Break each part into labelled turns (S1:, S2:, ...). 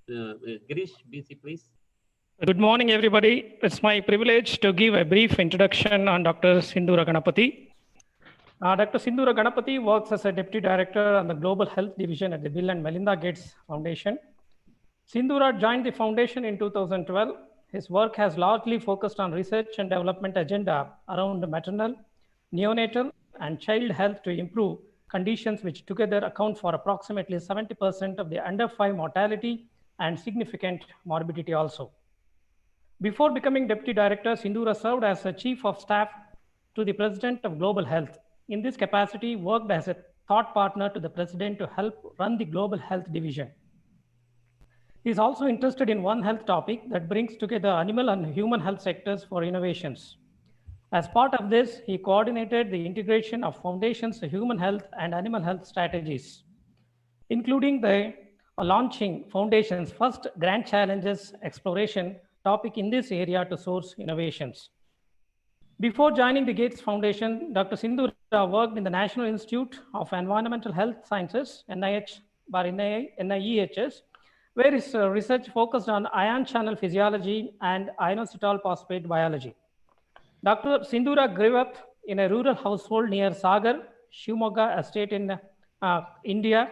S1: Girish, BC, please.
S2: Good morning, everybody. It's my privilege to give a brief introduction on Dr. Sindura Ganapathi. Dr. Sindura Ganapathi works as a Deputy Director on the Global Health Division at the Bill and Melinda Gates Foundation. Sindura joined the foundation in 2012. His work has largely focused on research and development agenda around maternal, neonatal, and child health to improve conditions which together account for approximately 70% of the under 5 mortality and significant morbidity also. Before becoming Deputy Director, Sindura served as a Chief of Staff to the President of Global Health. In this capacity, worked as a thought partner to the President to help run the Global Health Division. He is also interested in One Health topic that brings together animal and human health sectors for innovations. As part of this, he coordinated the integration of Foundation's human health and animal health strategies, including the launching Foundation's first Grand Challenges Exploration topic in this area to source innovations. Before joining the Gates Foundation, Dr. Sindura worked in the National Institute of Environmental Health Sciences, NIEHS, where his research focused on ion channel physiology and inositol phosphate biology. Dr. Sindura grew up in a rural household near Sagar, Shivamogga Estate in India.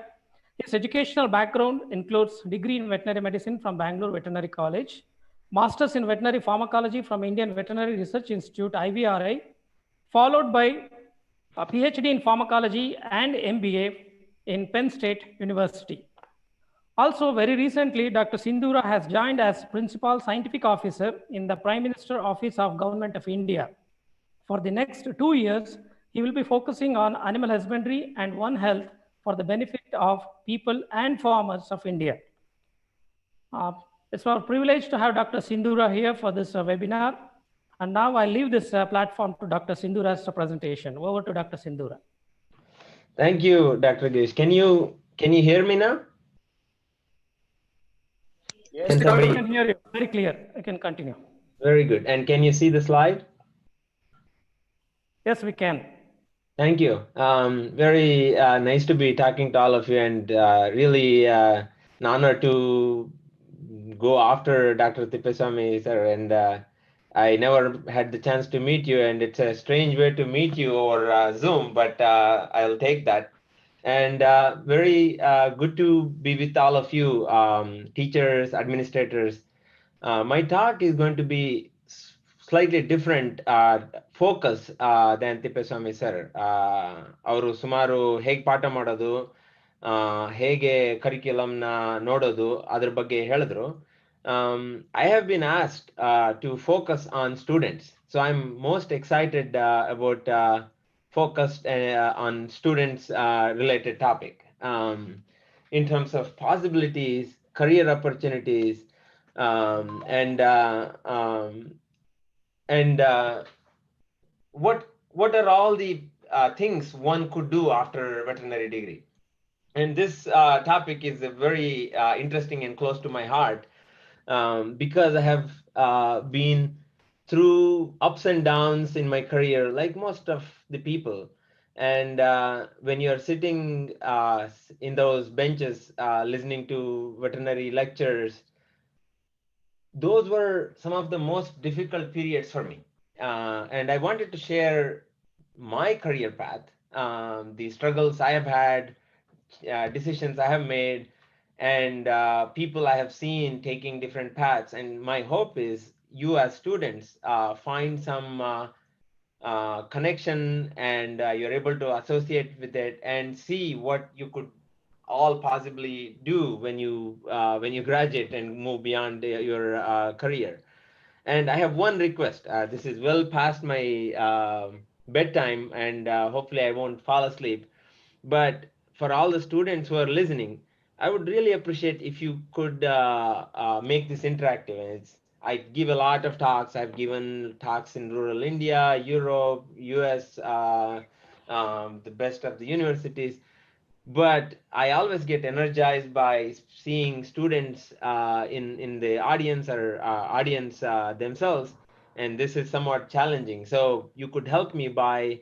S2: His educational background includes degree in veterinary medicine from Bangalore Veterinary College, Masters in Veterinary Pharmacology from Indian Veterinary Research Institute, IVRI, followed by a PhD in Pharmacology and MBA in Penn State University. Also, very recently, Dr. Sindura has joined as Principal Scientific Officer in the Prime Minister Office of Government of India. For the next 2 years, he will be focusing on animal husbandry and One Health for the benefit of people and farmers of India. It's our privilege to have Dr. Sindura here for this webinar. And now I leave this platform to Dr. Sindura's presentation. Over to Dr. Sindura.
S3: Thank you, Dr. Girish. Can you hear me now?
S2: Yes, I can hear you very clear. I can continue.
S3: Very good. And can you see the slide?
S2: Yes, we can.
S3: Thank you. Very nice to be talking to all of you, and really an honor to go after Dr. Tippeswamy, sir. And I never had the chance to meet you, and it's a strange way to meet you over Zoom, but I'll take that. And very good to be with all of you, teachers, administrators. My talk is going to be slightly different focus than Tippeswamy sir. ಅವರು ಸುಮಾರು ಹೇಗೆ ಪಾಠ ಮಾಡೋದು, ಹೇಗೆ ಕರಿಕ್ಯುಲಮ್ನ ನೋಡೋದು ಅದ್ರ ಬಗ್ಗೆ ಹೇಳಿದ್ರು. I have been asked to focus on students. So I'm most excited about focused on students related topic in terms of possibilities, career opportunities, and what are all the things one could do after veterinary degree. And this topic is very interesting and close to my heart because I have been through ups and downs in my career like most of the people. And when you're sitting in those benches listening to veterinary lectures, those were some of the most difficult periods for me. And I wanted to share my career path, the struggles I have had, decisions I have made, and people I have seen taking different paths. And my hope is you as students find some connection, and you're able to associate with it and see what you could all possibly do when you graduate and move beyond your career. And I have one request. This is well past my bedtime, and hopefully I won't fall asleep. But for all the students who are listening, I would really appreciate if you could make this interactive. I give a lot of talks. I've given talks in rural India, Europe, US, the best of the universities. But I always get energized by seeing students in the audience or themselves, and this is somewhat challenging. So you could help me by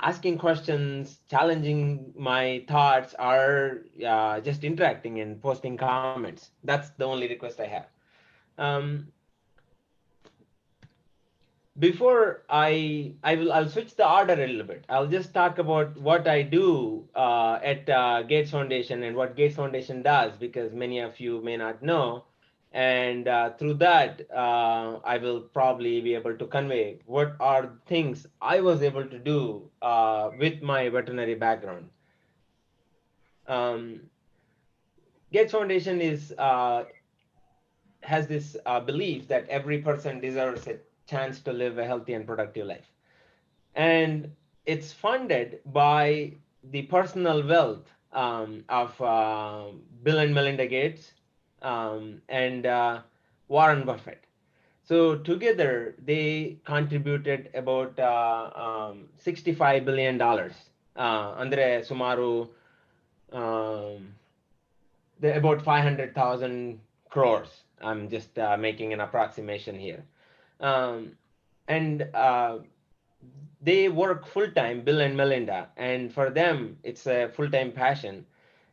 S3: asking questions, challenging my thoughts, or just interacting and posting comments. That's the only request I have. Um, Before I'll switch the order a little bit. I'll just talk about what I do at Gates Foundation and what Gates Foundation does, because many of you may not know. And through that, I will probably be able to convey what are things I was able to do with my veterinary background. Um, Gates Foundation has this belief that every person deserves a chance to live a healthy and productive life. And it's funded by the personal wealth of Bill and Melinda Gates and Warren Buffett. So together they contributed about $65 billion. Andre Sumaru, um, about 500,000 crores. I'm just making an approximation here. Um, and they work full time, Bill and Melinda, and for them, it's a full time passion.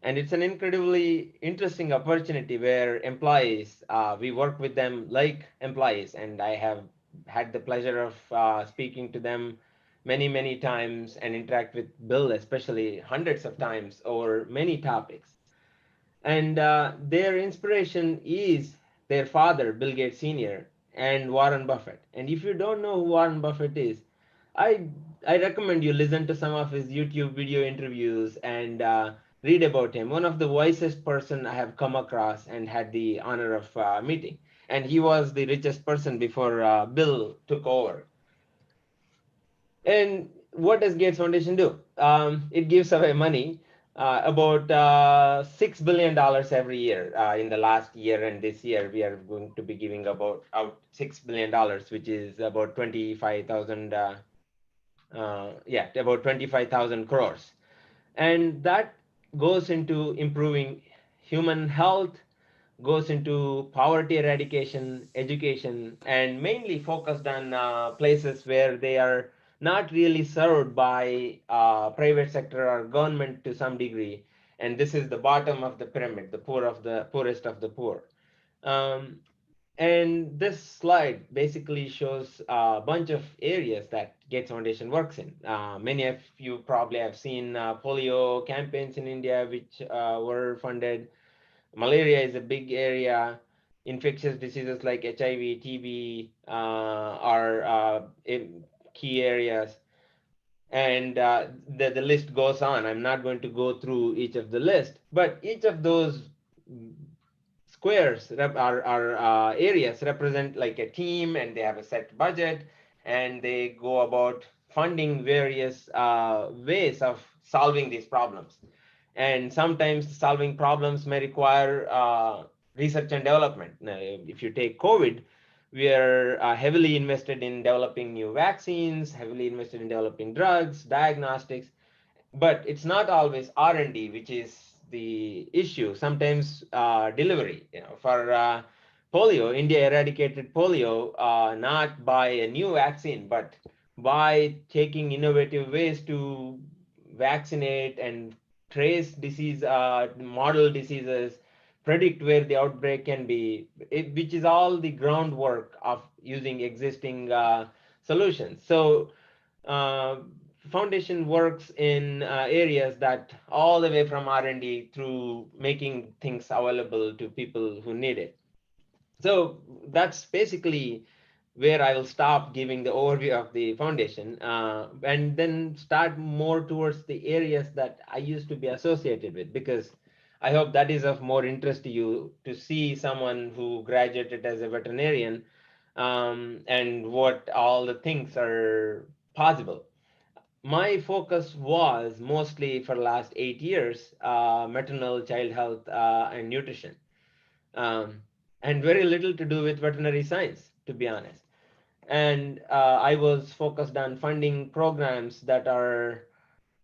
S3: And it's an incredibly interesting opportunity where employees, we work with them like employees. And I have had the pleasure of speaking to them many, many times and interact with Bill, especially hundreds of times over many topics. And their inspiration is their father, Bill Gates Sr., and Warren Buffett. And if you don't know who Warren Buffett is, I I recommend you listen to some of his YouTube video interviews and read about him. One of the wisest person I have come across and had the honor of meeting. And he was the richest person before Bill took over. And what does Gates Foundation do? It gives away money, about $6 billion every year. In the last year and this year, we are going to be giving about out $6 billion, which is about 25,000. Yeah, about 25,000 crores, and that goes into improving human health, goes into poverty eradication, education, and mainly focused on places where they are not really served by private sector or government to some degree. And this is the bottom of the pyramid, the poor of the poorest of the poor. Um, and this slide basically shows a bunch of areas that Gates Foundation works in. Many of you probably have seen polio campaigns in India, which were funded. Malaria is a big area. Infectious diseases like HIV, TB are key areas. And the list goes on. I'm not going to go through each of the list, but each of those squares are areas represent like a team, and they have a set budget, and they go about funding various ways of solving these problems. And sometimes solving problems may require research and development. Now, if you take COVID, we are heavily invested in developing new vaccines, heavily invested in developing drugs, diagnostics, but it's not always R&D, which is the issue. Sometimes delivery. For polio, India eradicated polio not by a new vaccine, but by taking innovative ways to vaccinate and trace disease, model diseases, predict where the outbreak can be, which is all the groundwork of using existing solutions. So uh, foundation works in areas that all the way from R&D through making things available to people who need it. So that's basically where I will stop giving the overview of the foundation and then start more towards the areas that I used to be associated with, because I hope that is of more interest to you, to see someone who graduated as a veterinarian and what all the things are possible. My focus was mostly for the last 8 years maternal child health and nutrition, um, and very little to do with veterinary science, to be honest. And I was focused on funding programs that are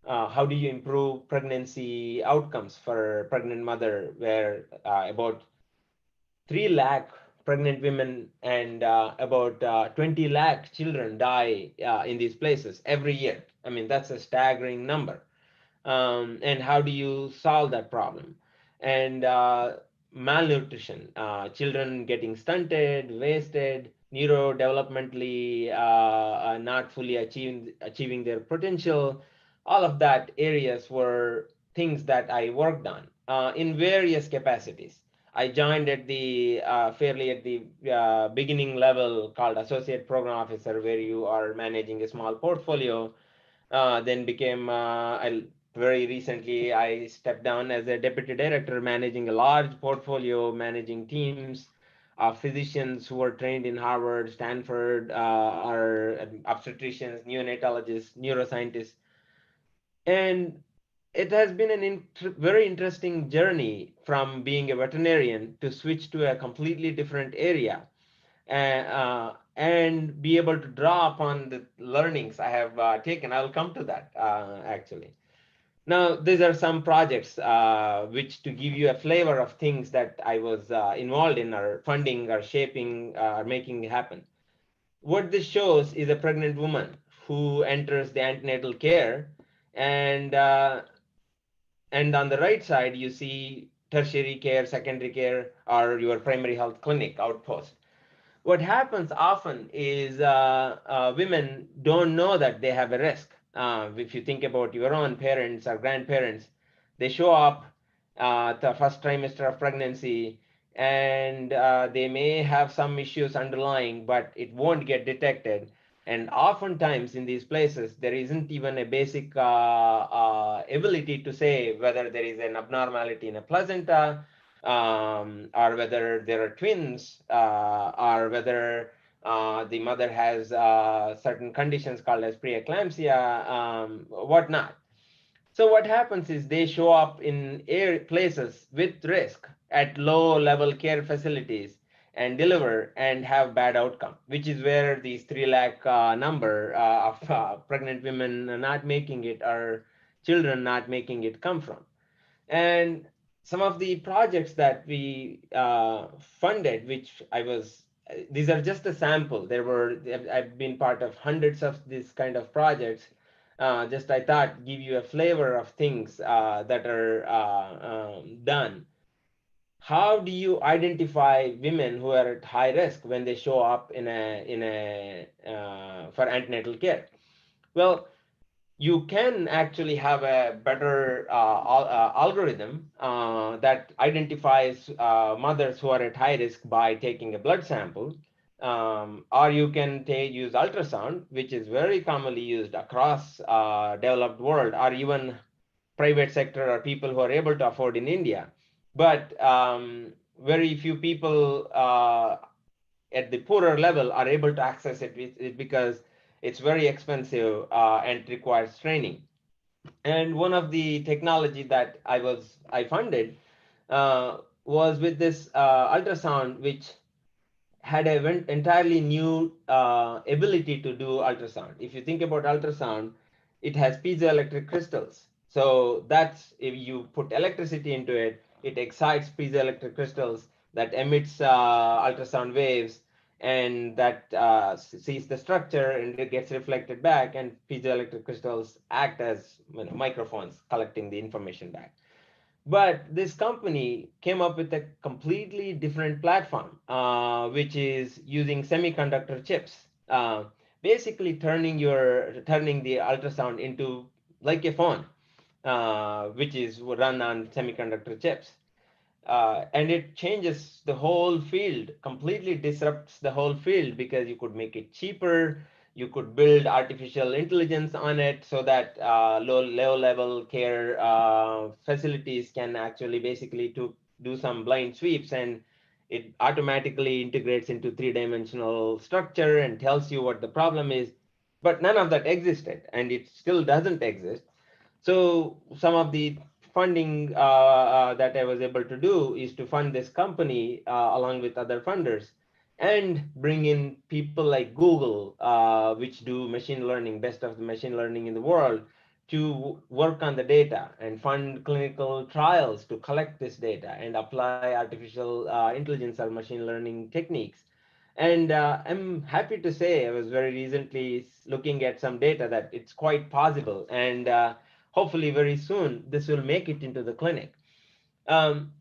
S3: how do you improve pregnancy outcomes for pregnant mother, where about 3 lakh pregnant women and about 20 lakh children die in these places every year. I mean, that's a staggering number. And how do you solve that problem? And malnutrition, children getting stunted, wasted, neurodevelopmentally not fully achieving their potential. All of that areas were things that I worked on in various capacities. I joined at the fairly at the beginning level called associate program officer, where you are managing a small portfolio. Then became very recently I stepped down as a deputy director, managing a large portfolio, managing teams of physicians who are trained in Harvard, Stanford, are obstetricians, neonatologists, neuroscientists, and it has been an very interesting journey from being a veterinarian to switch to a completely different area and be able to draw upon the learnings I have taken. I'll come to that actually. Now, these are some projects which to give you a flavor of things that I was involved in or funding or shaping or making happen. What this shows is a pregnant woman who enters the antenatal care, and and on the right side, you see tertiary care, secondary care, or your primary health clinic outpost. What happens often is women don't know that they have a risk. If you think about your own parents or grandparents, they show up the first trimester of pregnancy, and they may have some issues underlying, but it won't get detected. And oftentimes in these places, there isn't even a basic ability to say whether there is an abnormality in a placenta, or whether there are twins, or whether the mother has certain conditions called as preeclampsia, whatnot. So what happens is they show up in places with risk at low level care facilities and deliver and have bad outcome, which is where these 3 lakh number of pregnant women not making it or children not making it come from. And some of the projects that we funded, which these are just a sample. I've been part of hundreds of these kind of projects. Just I thought give you a flavor of things that are done. How do you identify women who are at high risk when they show up in a for antenatal care? Well, you can actually have a better algorithm that identifies mothers who are at high risk by taking a blood sample, or you can use ultrasound, which is very commonly used across developed world, or even private sector or people who are able to afford in India. But very few people at the poorer level are able to access it because it's very expensive and requires training. And one of the technology that I funded was with this ultrasound, which had an entirely new ability to do ultrasound. If you think about ultrasound, it has piezoelectric crystals. So that's, if you put electricity into it, it excites piezoelectric crystals that emits ultrasound waves, and that sees the structure and it gets reflected back, and piezoelectric crystals act as microphones collecting the information back. But this company came up with a completely different platform, which is using semiconductor chips, basically turning the ultrasound into like a phone, which is run on semiconductor chips. And it changes the whole field, completely disrupts the whole field, because you could make it cheaper. You could build artificial intelligence on it so that low level care facilities can actually basically do some blind sweeps, and it automatically integrates into 3-dimensional structure and tells you what the problem is. But none of that existed, and it still doesn't exist. So some of the funding that I was able to do is to fund this company along with other funders, and bring in people like Google, which do machine learning, best of the machine learning in the world, to work on the data and fund clinical trials to collect this data and apply artificial intelligence or machine learning techniques. And I'm happy to say I was very recently looking at some data that it's quite possible, and hopefully very soon this will make it into the clinic. Um,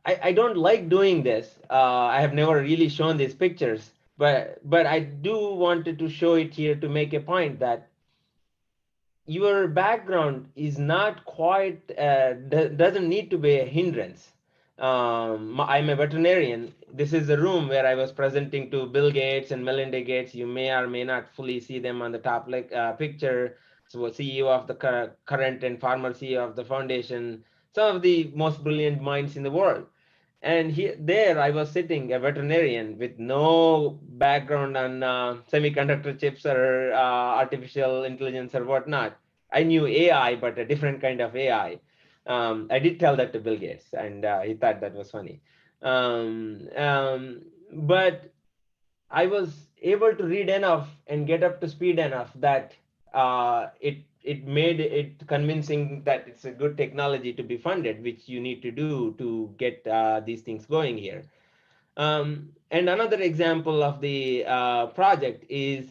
S3: I don't like doing this. I have never really shown these pictures, but I do wanted to show it here to make a point that your background is not quite doesn't need to be a hindrance. I'm a veterinarian. This is the room where I was presenting to Bill Gates and Melinda Gates. You may or may not fully see them on the top picture. So CEO of the current and former CEO of the foundation, some of the most brilliant minds in the world. And there I was sitting, a veterinarian with no background on semiconductor chips or artificial intelligence or whatnot. I knew AI, but a different kind of AI. I did tell that to Bill Gates, and he thought that was funny. But I was able to read enough and get up to speed enough that it made it convincing that it's a good technology to be funded, which you need to do to get these things going here. And another example of the project is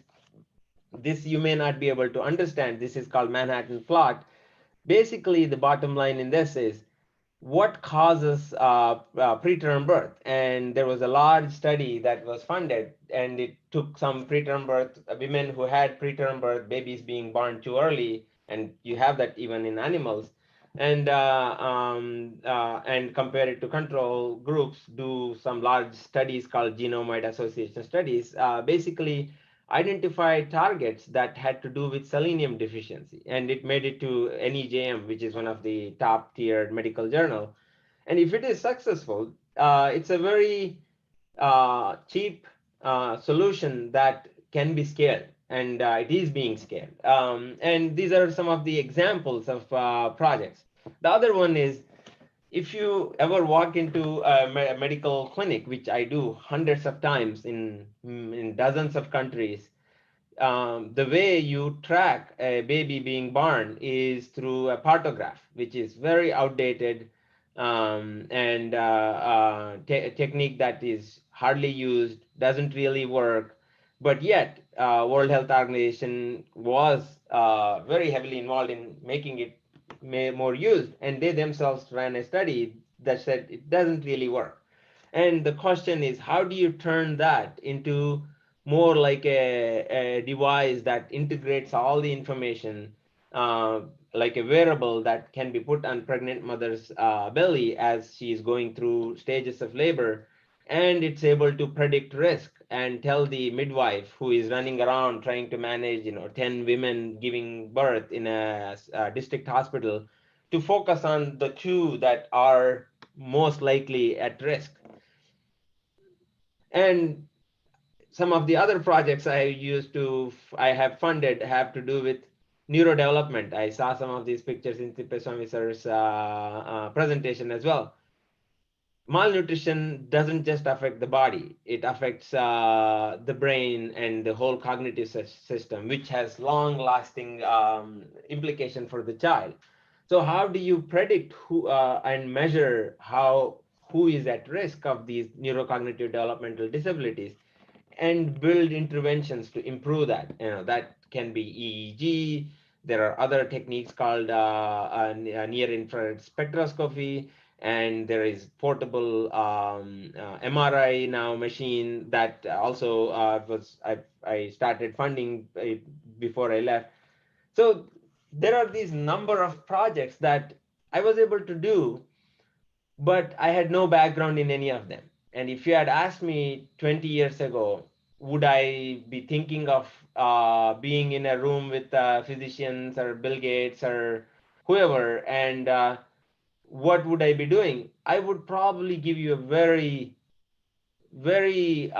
S3: this. You may not be able to understand. This is called Manhattan plot. Basically, the bottom line in this is what causes preterm birth. And there was a large study that was funded, and it took some preterm birth women who had preterm birth, babies being born too early, and you have that even in animals, and compare it to control groups, do some large studies called genome-wide association studies, basically identify targets that had to do with selenium deficiency, and it made it to NEJM, which is one of the top tiered medical journal. And if it is successful, it's a very cheap solution that can be scaled, and it is being scaled. And these are some of the examples of projects. The other one is, if you ever walk into a medical clinic, which I do hundreds of times in dozens of countries, the way you track a baby being born is through a partograph, which is very outdated, and technique that is hardly used, doesn't really work. But yet, World Health Organization was very heavily involved in making it more used, and they themselves ran a study that said it doesn't really work. And the question is, how do you turn that into more like a device that integrates all the information, like a wearable that can be put on pregnant mother's belly as she's going through stages of labor, and it's able to predict risk and tell the midwife who is running around trying to manage 10 women giving birth in a district hospital to focus on the two that are most likely at risk. And some of the other projects I have funded have to do with neurodevelopment. I saw some of these pictures in Tippeswamy sir's presentation as well. Malnutrition doesn't just affect the body, it affects the brain and the whole cognitive system, which has long-lasting implication for the child. So how do you predict who and measure who is at risk of these neurocognitive developmental disabilities, and build interventions to improve that? That can be EEG. There are other techniques called near infrared spectroscopy, and there is portable MRI now machine that also I started funding before I left. So there are these number of projects that I was able to do, but I had no background in any of them. And if you had asked me 20 years ago, would I be thinking of being in a room with physicians or Bill Gates or whoever, and what would I be doing? I would probably give you a very, very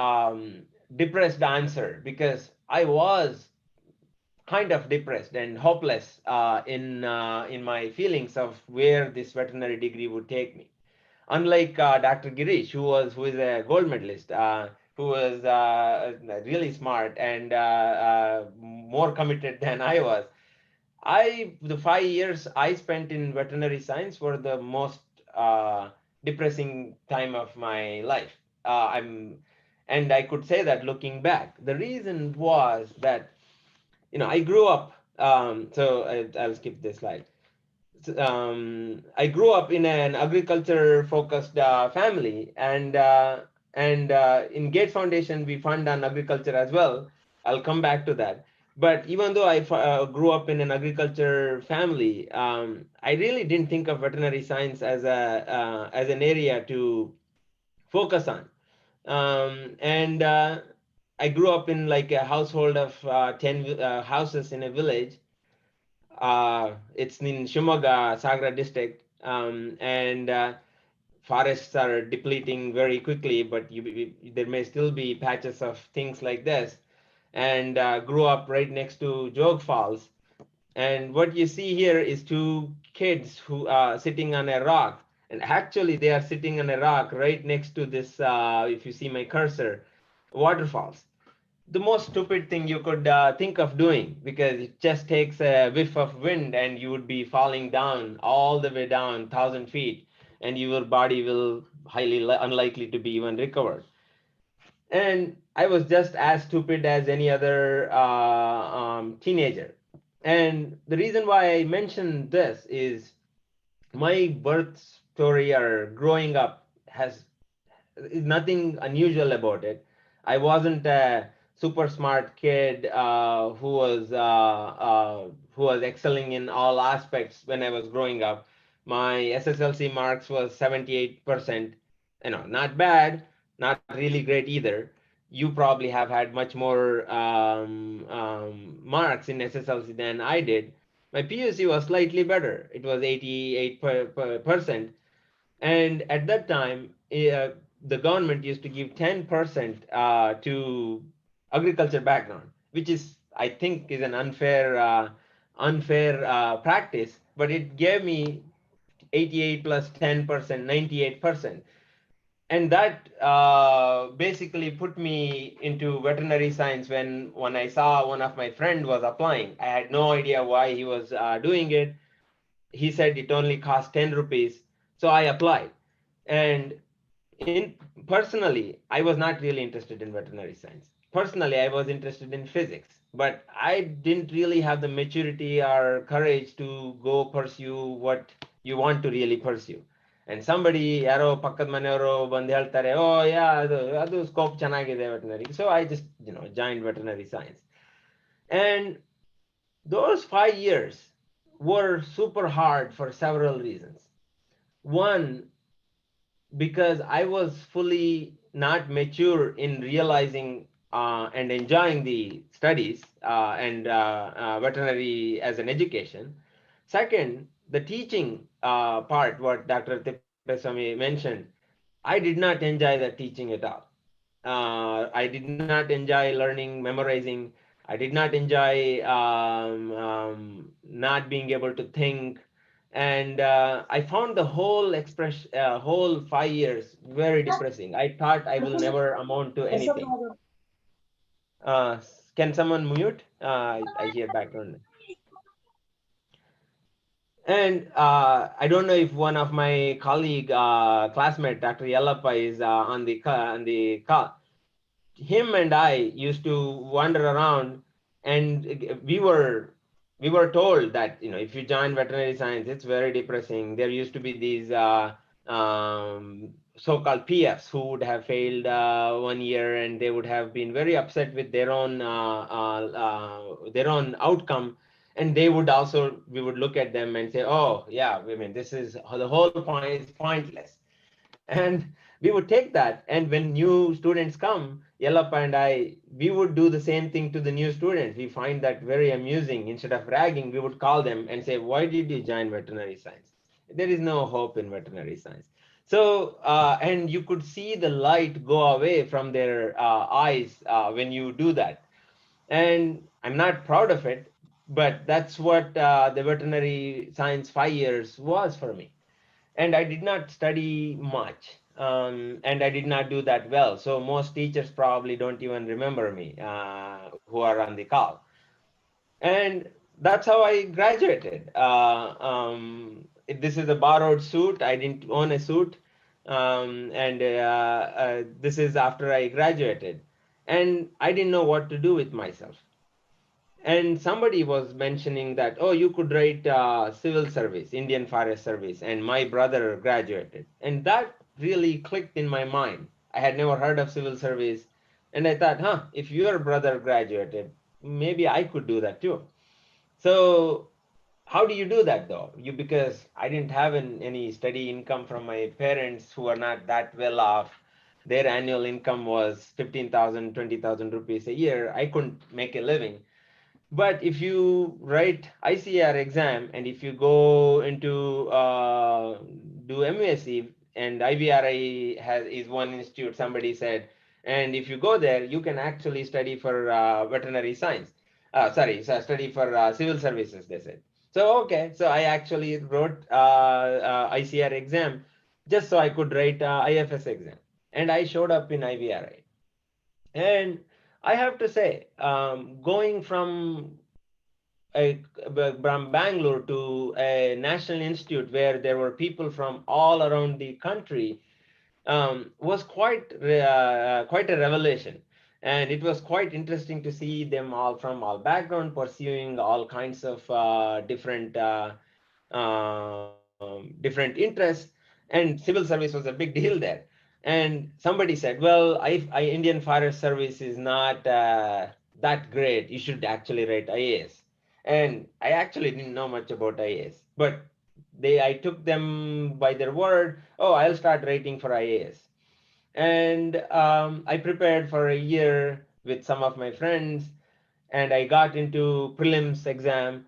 S3: depressed answer, because I was kind of depressed and hopeless in my feelings of where this veterinary degree would take me. Unlike Dr. Girish, who is a gold medalist, who was really smart and more committed than I was, the 5 years I spent in veterinary science were the most depressing time of my life. And I could say that looking back. The reason was that, I grew up. I'll skip this slide. I grew up in an agriculture-focused family, and in Gates Foundation we fund on agriculture as well. I'll come back to that. But even though I grew up in an agriculture family, I really didn't think of veterinary science as an area to focus on. And I grew up in like a household of 10 houses in a village. It's in Shimoga, Sagra district, and forests are depleting very quickly, but there may still be patches of things like this. And grew up right next to Jog Falls. And what you see here is two kids who are sitting on a rock. And actually, they are sitting on a rock right next to this, if you see my cursor, waterfalls. The most stupid thing you could think of doing, because it just takes a whiff of wind and you would be falling down all the way down 1,000 feet, and your body will highly unlikely to be even recovered. And I was just as stupid as any other teenager. And the reason why I mention this is my birth story or growing up has nothing unusual about it. I wasn't a super smart kid who was excelling in all aspects when I was growing up. My SSLC marks was 78%. Not bad, not really great either. You probably have had much more marks in SSLC than I did. My PUC was slightly better. It was 88%. And at that time, the government used to give 10% to agriculture background, which is, I think, is an unfair practice. But it gave me 88 plus 10%, 98%. And that basically put me into veterinary science when I saw one of my friend was applying. I had no idea why he was doing it. He said it only cost 10 rupees. So I applied. And personally, I was not really interested in veterinary science. Personally, I was interested in physics, but I didn't really have the maturity or courage to go pursue what you want to really pursue. And somebody, ಯಾರೋ ಪಕ್ಕದ ಮನೆಯವರು ಬಂದು ಹೇಳ್ತಾರೆ, oh yeah, ಅದು scope ಚೆನ್ನಾಗಿದೆ veterinary. So I just, joined veterinary science. And those 5 years were super hard for several reasons. One, because I was fully not mature in realizing and enjoying the studies and veterinary as an education. Second, the teaching part, what Dr. Tippeswamy mentioned, I did not enjoy the teaching at all. I did not enjoy learning, memorizing. I did not enjoy not being able to think. And I found the whole 5 years very depressing. I thought I will never amount to anything. Can someone mute? I hear background. And I don't know if one of my colleague, classmate, Dr. Yellappa, is on the call. Him and I used to wander around, and we were told that if you join veterinary science, it's very depressing. There used to be these so-called PFs who would have failed 1 year, and they would have been very upset with their own outcome. And we would look at them and say, oh yeah, this is the whole point is pointless. And we would take that. And when new students come, Yellappa and we would do the same thing to the new students. We find that very amusing. Instead of ragging, we would call them and say, why did you join veterinary science? There is no hope in veterinary science. So, and you could see the light go away from their eyes when you do that. And I'm not proud of it, but that's what the veterinary science 5 years was for me. And I did not study much, and I did not do that well. So most teachers probably don't even remember me who are on the call. And that's how I graduated. This is a borrowed suit. I didn't own a suit. This is after I graduated. And I didn't know what to do with myself. And somebody was mentioning that, oh, you could write civil service, Indian Forest Service. And my brother graduated. And that really clicked in my mind. I had never heard of civil service. And I thought, if your brother graduated, maybe I could do that too. So how do you do that though? Because I didn't have any steady income from my parents who are not that well off. Their annual income was 15,000, 20,000 rupees a year. I couldn't make a living. But if you write ICR exam and if you go into do MSc, and IVRI is one institute, somebody said, and if you go there, you can actually study for veterinary science. Study for civil services, they said. So, okay, so I actually wrote ICR exam just so I could write IFS exam. And I showed up in IVRI. And I have to say, going from Bangalore to a national institute where there were people from all around the country was quite a revelation. And it was quite interesting to see them all from all background pursuing all kinds of different interests. And civil service was a big deal there. And somebody said, well, Indian Forest Service is not that great. You should actually write IAS. And I actually didn't know much about IAS, but I took them by their word. Oh, I'll start writing for IAS. And I prepared for a year with some of my friends, and I got into prelims exam,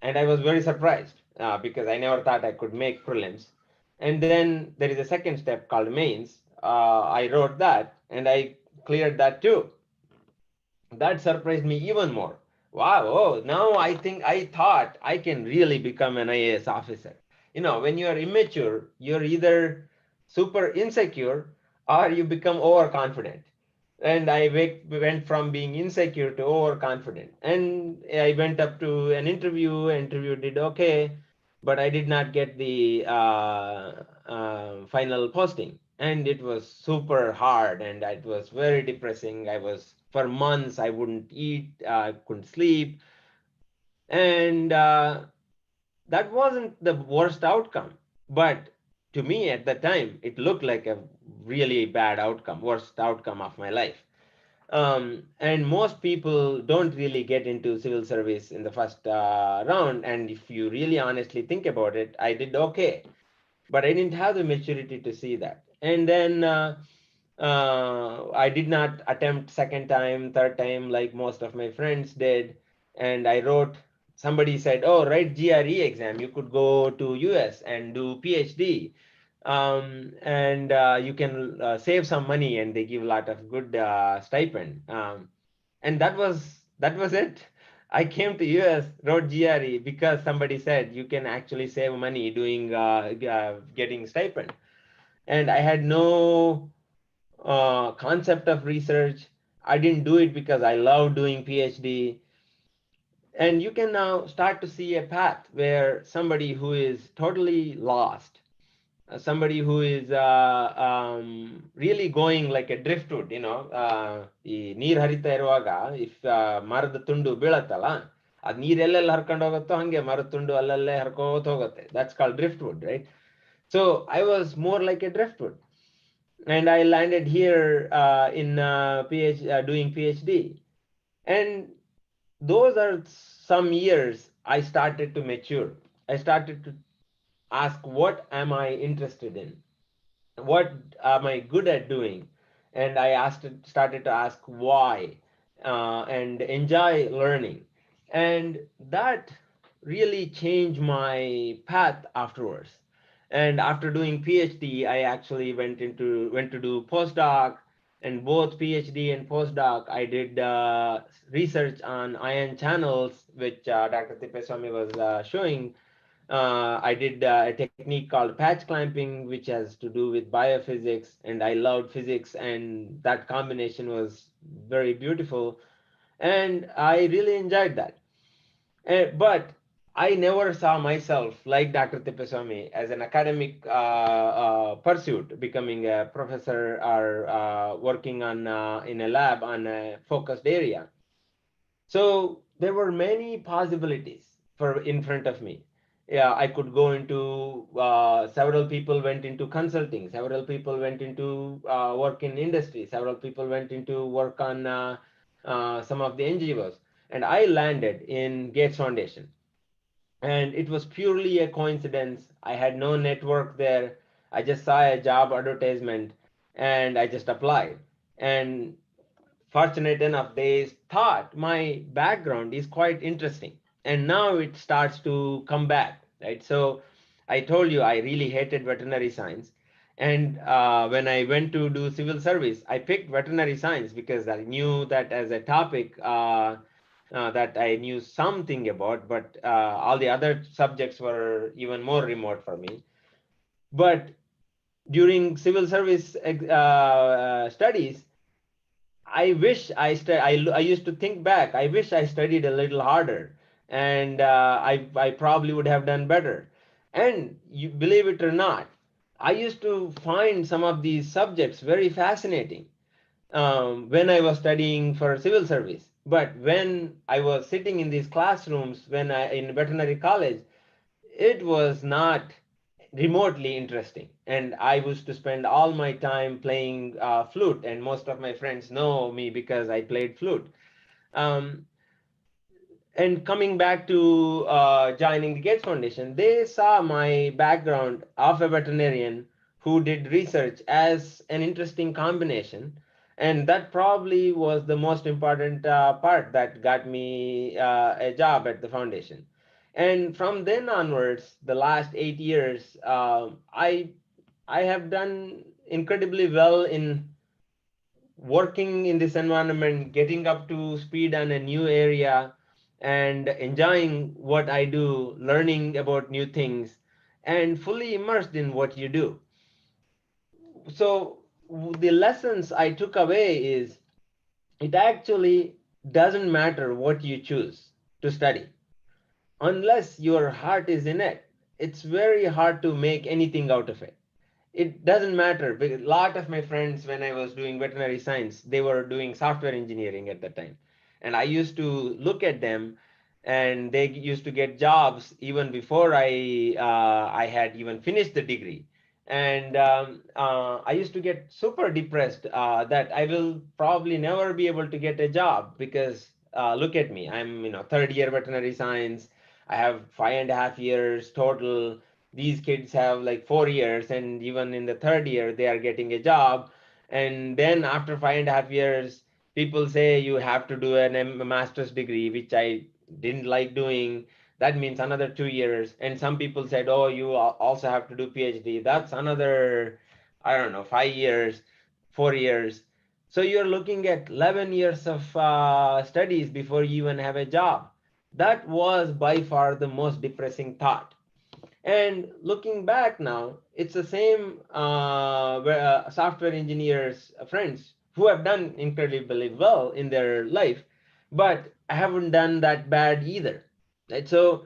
S3: and I was very surprised because I never thought I could make prelims. And then there is a second step called mains. I wrote that, and I cleared that too. That surprised me even more. Wow, oh, now I thought I can really become an IAS officer. When you are immature, you're either super insecure or you become overconfident. And I went from being insecure to overconfident. And I went up to an interview did okay, but I did not get the final posting. And it was super hard and it was very depressing. For months, I wouldn't eat, I couldn't sleep. And that wasn't the worst outcome. But to me at the time, it looked like a really bad outcome, worst outcome of my life. And most people don't really get into civil service in the first round. And if you really honestly think about it, I did okay, but I didn't have the maturity to see that. And then I did not attempt second time, third time like most of my friends did. And I wrote, somebody said, oh, write GRE exam. You could go to US and do PhD. And you can save some money and they give a lot of good stipend. And that was it. I came to US, wrote GRE because somebody said you can actually save money doing getting stipend. And I had no concept of research. I didn't do it because I love doing PhD. And you can now start to see a path where somebody who is totally lost, somebody who is really going like a driftwood, ಈ ನೀರ್ ಹರಿತಾ ಇರುವಾಗ if ಮರದ ತುಂಡು ಬೀಳತ್ತಲ್ಲ, ಅದ್ ನೀರ್ ಎಲ್ಲೆಲ್ಲ ಹರ್ಕೊಂಡು ಹೋಗುತ್ತೋ ಹಂಗೆ ಮರದ ತುಂಡು ಅಲ್ಲಲ್ಲೇ ಹರ್ಕೋತ ಹೋಗುತ್ತೆ. That's called driftwood, right? So I was more like a driftwood. And I landed here in doing PhD. And those are some years I started to mature. I started to ask, what am I interested in? What am I good at doing? And I started to ask why, and enjoy learning. And that really changed my path afterwards. And after doing PhD, I actually went to do postdoc. And both PhD and postdoc, I did research on ion channels, which Dr. Tippeswamy was showing. I did a technique called patch clamping, which has to do with biophysics, and I loved physics, and that combination was very beautiful, and I really enjoyed that. But I never saw myself like Dr. Tippeswamy as an academic pursuit, becoming a professor or working on in a lab on a focused area. So there were many possibilities for in front of me. Yeah, I could go into several people went into consulting, several people went into work in industry, several people went into work on some of the NGOs, and I landed in Gates Foundation. And it was purely a coincidence. I had no network there. I just saw a job advertisement and I just applied. And fortunate enough, they thought my background is quite interesting. And now it starts to come back, right? So I told you I really hated veterinary science. And when I went to do civil service, I picked veterinary science because I knew that as a topic that I knew something about, but all the other subjects were even more remote for me. But during civil service studies, I wish I used to think back. I wish I studied a little harder, and I probably would have done better. And you believe it or not, I used to find some of these subjects very fascinating when I was studying for civil service. But when I was sitting in these classrooms when I in veterinary college, it was not remotely interesting. And I used to spend all my time playing flute, and most of my friends know me because I played flute. Um, and coming back to joining the Gates Foundation, they saw my background of a veterinarian who did research as an interesting combination. And that probably was the most important part that got me a job at the foundation. And from then onwards, the last 8 years, I have done incredibly well in working in this environment, getting up to speed on a new area, and enjoying what I do, learning about new things, and fully immersed in what you do. So the lessons I took away is it actually doesn't matter what you choose to study unless your heart is in it. It's very hard to make anything out of it. It doesn't matter. A lot of my friends, when I was doing veterinary science, they were doing software engineering at the time. And I used to look at them, and they used to get jobs even before I had even finished the degree. And I used to get super depressed that I will probably never be able to get a job because look at me, I'm third year veterinary science. I have 5.5 years total. These kids have like 4 years, and even in the third year they are getting a job. And then after 5.5 years, people say you have to do a master's degree, which I didn't like doing. That means another 2 years. And some people said, oh, you also have to do PhD. That's another, I don't know, 5 years, 4 years. So you're looking at 11 years of studies before you even have a job. That was by far the most depressing thought. And looking back now, it's the same software engineers, friends who have done incredibly well in their life, but I haven't done that bad either. Right? So,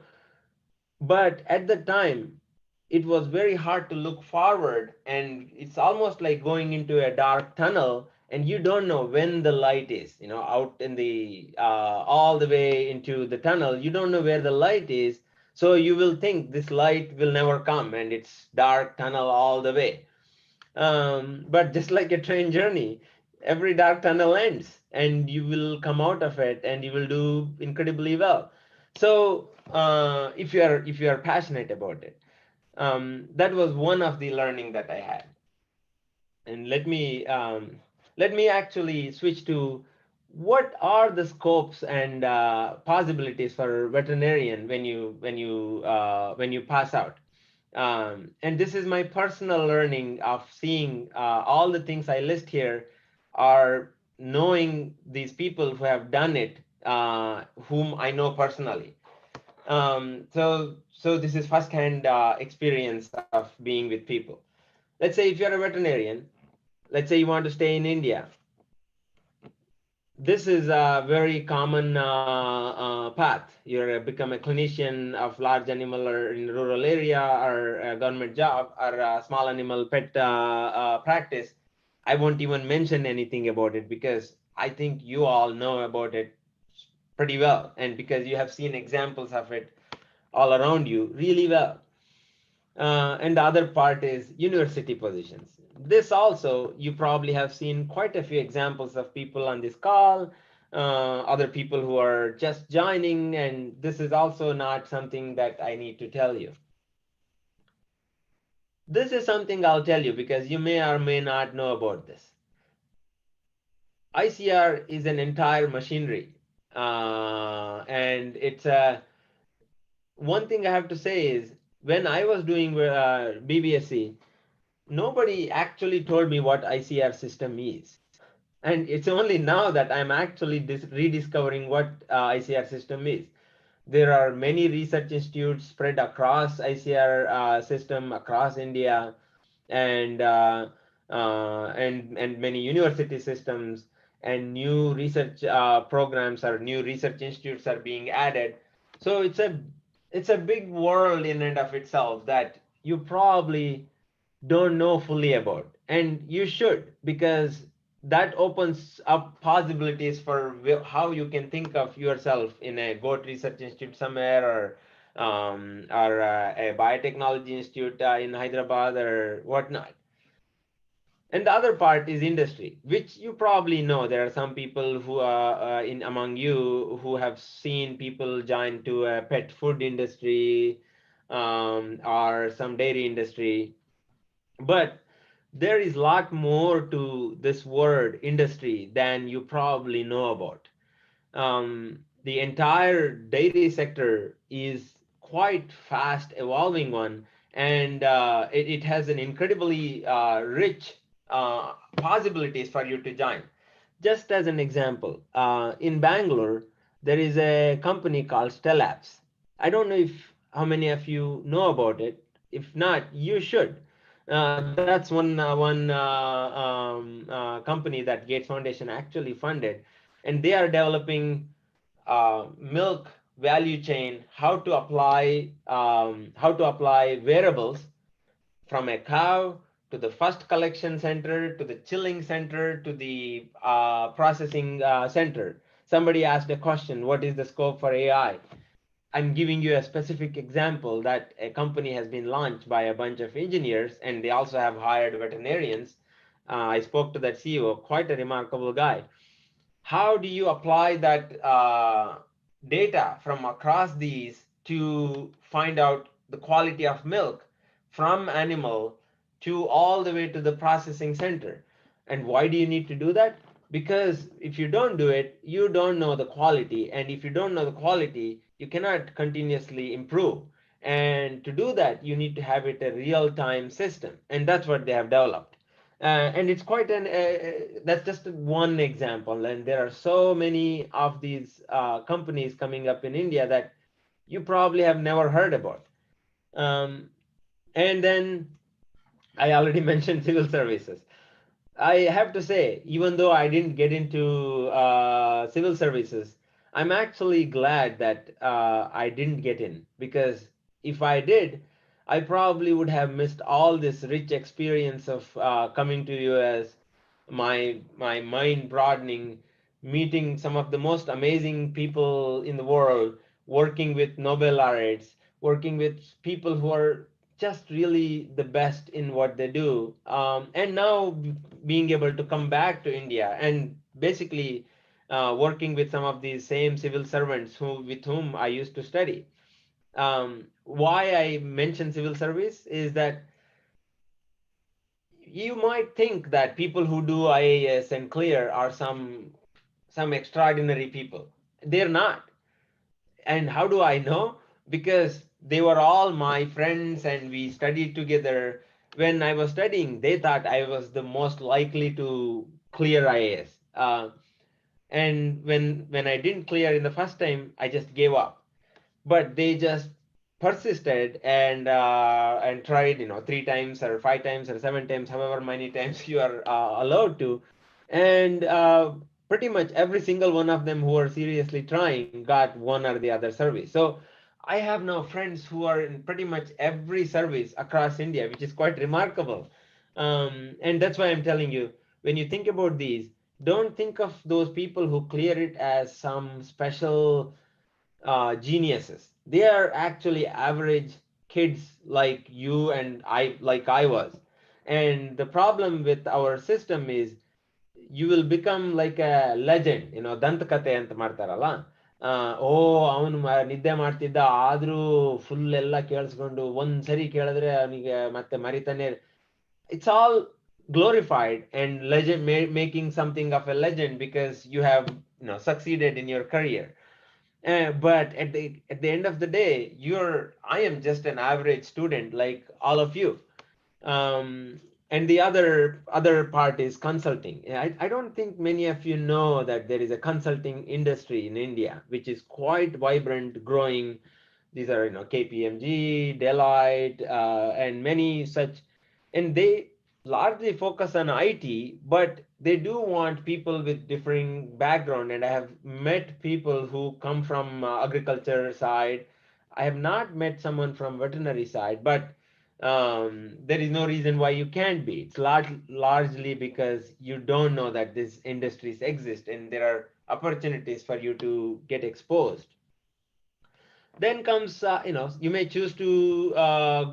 S3: but at the time, it was very hard to look forward, and it's almost like going into a dark tunnel, and you don't know when the light is. Out in the all the way into the tunnel, you don't know where the light is, so you will think this light will never come, and it's dark tunnel all the way. But just like a train journey, every dark tunnel ends, and you will come out of it, and you will do incredibly well. So if you are passionate about it, that was one of the learning that I had. And let me actually switch to what are the scopes and possibilities for veterinarian when you pass out. And this is my personal learning of seeing all the things I list here are knowing these people who have done it, whom I know personally. So this is firsthand experience of being with people. Let's say if you're a veterinarian, let's say you want to stay in India. this is a very common path. You become a clinician of large animal or in rural area or a government job or a small animal pet practice. I won't even mention anything about it because I think you all know about it pretty well, and because you have seen examples of it all around you really well. And the other part is university positions. This also, you probably have seen quite a few examples of people on this call, other people who are just joining, and this is also not something that I need to tell you. This is something I'll tell you because you may or may not know about this. ICR is an entire machinery, and it's a one thing I have to say is when I was doing BBSc, nobody actually told me what ICR system is. And it's only now that I'm actually rediscovering what ICR system is. There are many research institutes spread across ICR system across India, and and many university systems, and new research programs or new research institutes are being added. So it's a big world in and of itself that you probably don't know fully about, and you should, because that opens up possibilities for how you can think of yourself in a goat research institute somewhere, or a biotechnology institute in Hyderabad or whatnot. And the other part is industry, which you probably know. There are some people who are in among you who have seen people join to a pet food industry, or some dairy industry. But there is a lot more to this word industry than you probably know about. The entire dairy sector is quite fast evolving one, and it has an incredibly rich possibilities for you to join. Just as an example, in Bangalore, there is a company called Stellabs. I don't know if how many of you know about it. If not, you should. That's one company that Gates Foundation actually funded, and they are developing milk value chain, how to apply wearables from a cow to the first collection center to the chilling center to the processing center. Somebody asked a question, what is the scope for AI? I'm giving you a specific example that a company has been launched by a bunch of engineers, and they also have hired veterinarians. I spoke to that CEO, quite a remarkable guy. How do you apply that data from across these to find out the quality of milk from animal to all the way to the processing center? And why do you need to do that? Because if you don't do it, you don't know the quality. And if you don't know the quality, you cannot continuously improve. And to do that, you need to have it a real-time system. And that's what they have developed. And it's quite an that's just one example, and there are so many of these companies coming up in India that you probably have never heard about. And then I already mentioned civil services. I have to say, even though I didn't get into civil services, I'm actually glad that I didn't get in, because if I did, I probably would have missed all this rich experience of coming to US, my mind broadening, meeting some of the most amazing people in the world, working with Nobel laureates, working with people who are just really the best in what they do, and now being able to come back to India and basically working with some of these same civil servants with whom I used to study. Why I mention civil service is that you might think that people who do IAS and clear are some extraordinary people. They're not. And how do I know? Because they were all my friends and we studied together. When I was studying, they thought I was the most likely to clear IAS. And when I didn't clear in the first time, I just gave up. But they just persisted and tried, 3 times or 5 times or 7 times, however many times you are allowed to. And pretty much every single one of them who are seriously trying got one or the other service. So I have now friends who are in pretty much every service across India, which is quite remarkable. And that's why I'm telling you, when you think about these, don't think of those people who clear it as some special geniuses. They are actually average kids like you and like I was. And the problem with our system is you will become like a legend, ದಂತಕಥೆ ಅಂತ ಮಾಡ್ತಾರಲ್ಲ. ಓ ಅವನು ನಿದ್ದೆ ಮಾಡ್ತಿದ್ದ ಆದ್ರೂ full ಎಲ್ಲ ಕೇಳಿಸ್ಕೊಂಡು ಒಂದ್ಸರಿ ಕೇಳಿದ್ರೆ ಅವನಿಗೆ ಮತ್ತೆ ಮರಿತಾನೆ. It's all glorified and legend, making something of a legend because you have succeeded in your career. But at the end of the day, I am just an average student like all of you. And the other part is consulting. I don't think many of you know that there is a consulting industry in India, which is quite vibrant, growing. These are KPMG, Deloitte, and many such, and they largely focus on IT, but they do want people with differing background. And I have met people who come from agriculture side. I have not met someone from veterinary side, but there is no reason why you can't be. It's largely because you don't know that these industries exist and there are opportunities for you to get exposed. Then comes, you may choose to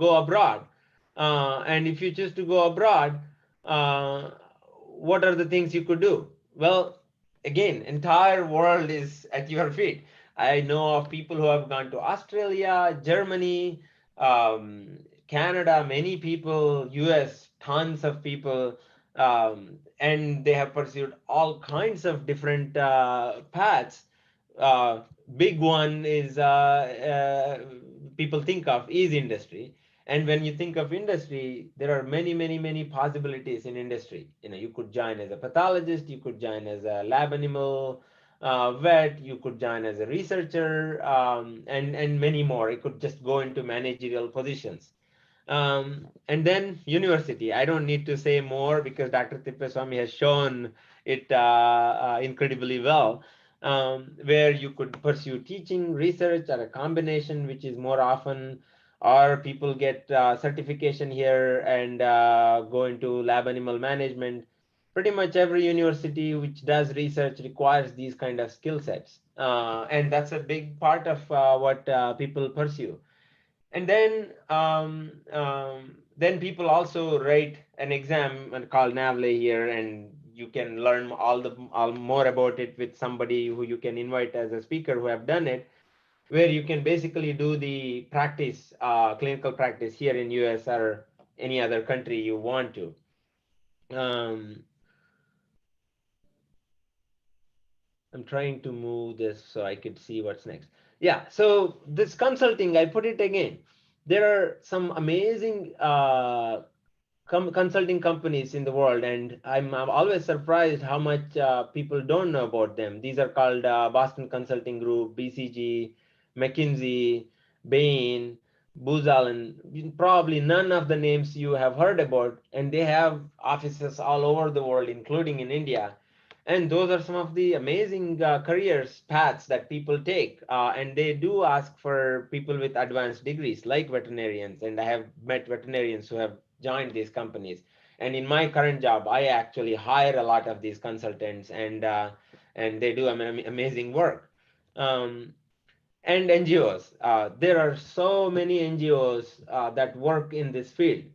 S3: go abroad. And if you choose to go abroad, what are the things you could do? Well, again, entire world is at your feet. I know of people who have gone to Australia, Germany, Canada, many people, US, tons of people, and they have pursued all kinds of different paths. Big one is people think of is industry. And when you think of industry, there are many possibilities in industry. You could join as a pathologist, you could join as a lab animal vet, you could join as a researcher, and many more. It could just go into managerial positions. And then university. I don't need to say more because Dr. Tippeswamy has shown it incredibly well. Where you could pursue teaching, research, or a combination, which is more often, or people get certification here and go into lab animal management. Pretty much every university which does research requires these kind of skill sets. And that's a big part of what people pursue. And then people also write an exam called NAVLE here, and you can learn all more about it with somebody who you can invite as a speaker who have done it, where you can basically do the practice, clinical practice here in US or any other country you want to. I'm trying to move this so I could see what's next. Yeah, so this consulting, I put it again. There are some amazing consulting companies in the world, and I'm always surprised how much people don't know about them. These are called Boston Consulting Group, BCG, McKinsey, Bain, Booz Allen. Probably none of the names you have heard about, and they have offices all over the world, including in India. And those are some of the amazing careers paths that people take, and they do ask for people with advanced degrees like veterinarians. And I have met veterinarians who have joined these companies. And in my current job, I actually hire a lot of these consultants, and they do amazing work. And NGOs, there are so many NGOs that work in this field.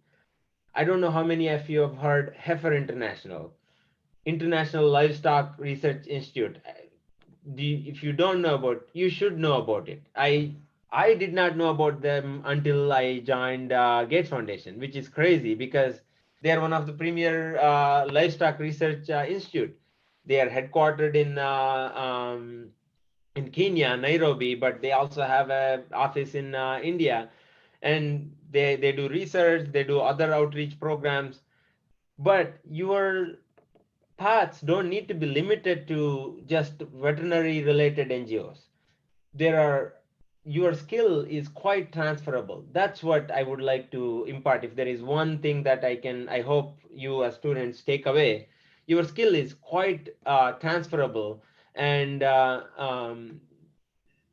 S3: I don't know how many of you have heard Heifer International. International Livestock Research Institute. If you don't know about, you should know about it. I did not know about them until I joined Gates Foundation, which is crazy because they are one of the premier livestock research institute. They are headquartered in Kenya, Nairobi, but they also have an office in India, and they do research, they do other outreach programs. But your paths don't need to be limited to just veterinary related NGOs. Your skill is quite transferable. That's what I would like to impart. If there is one thing that I hope you as students take away, your skill is quite transferable, and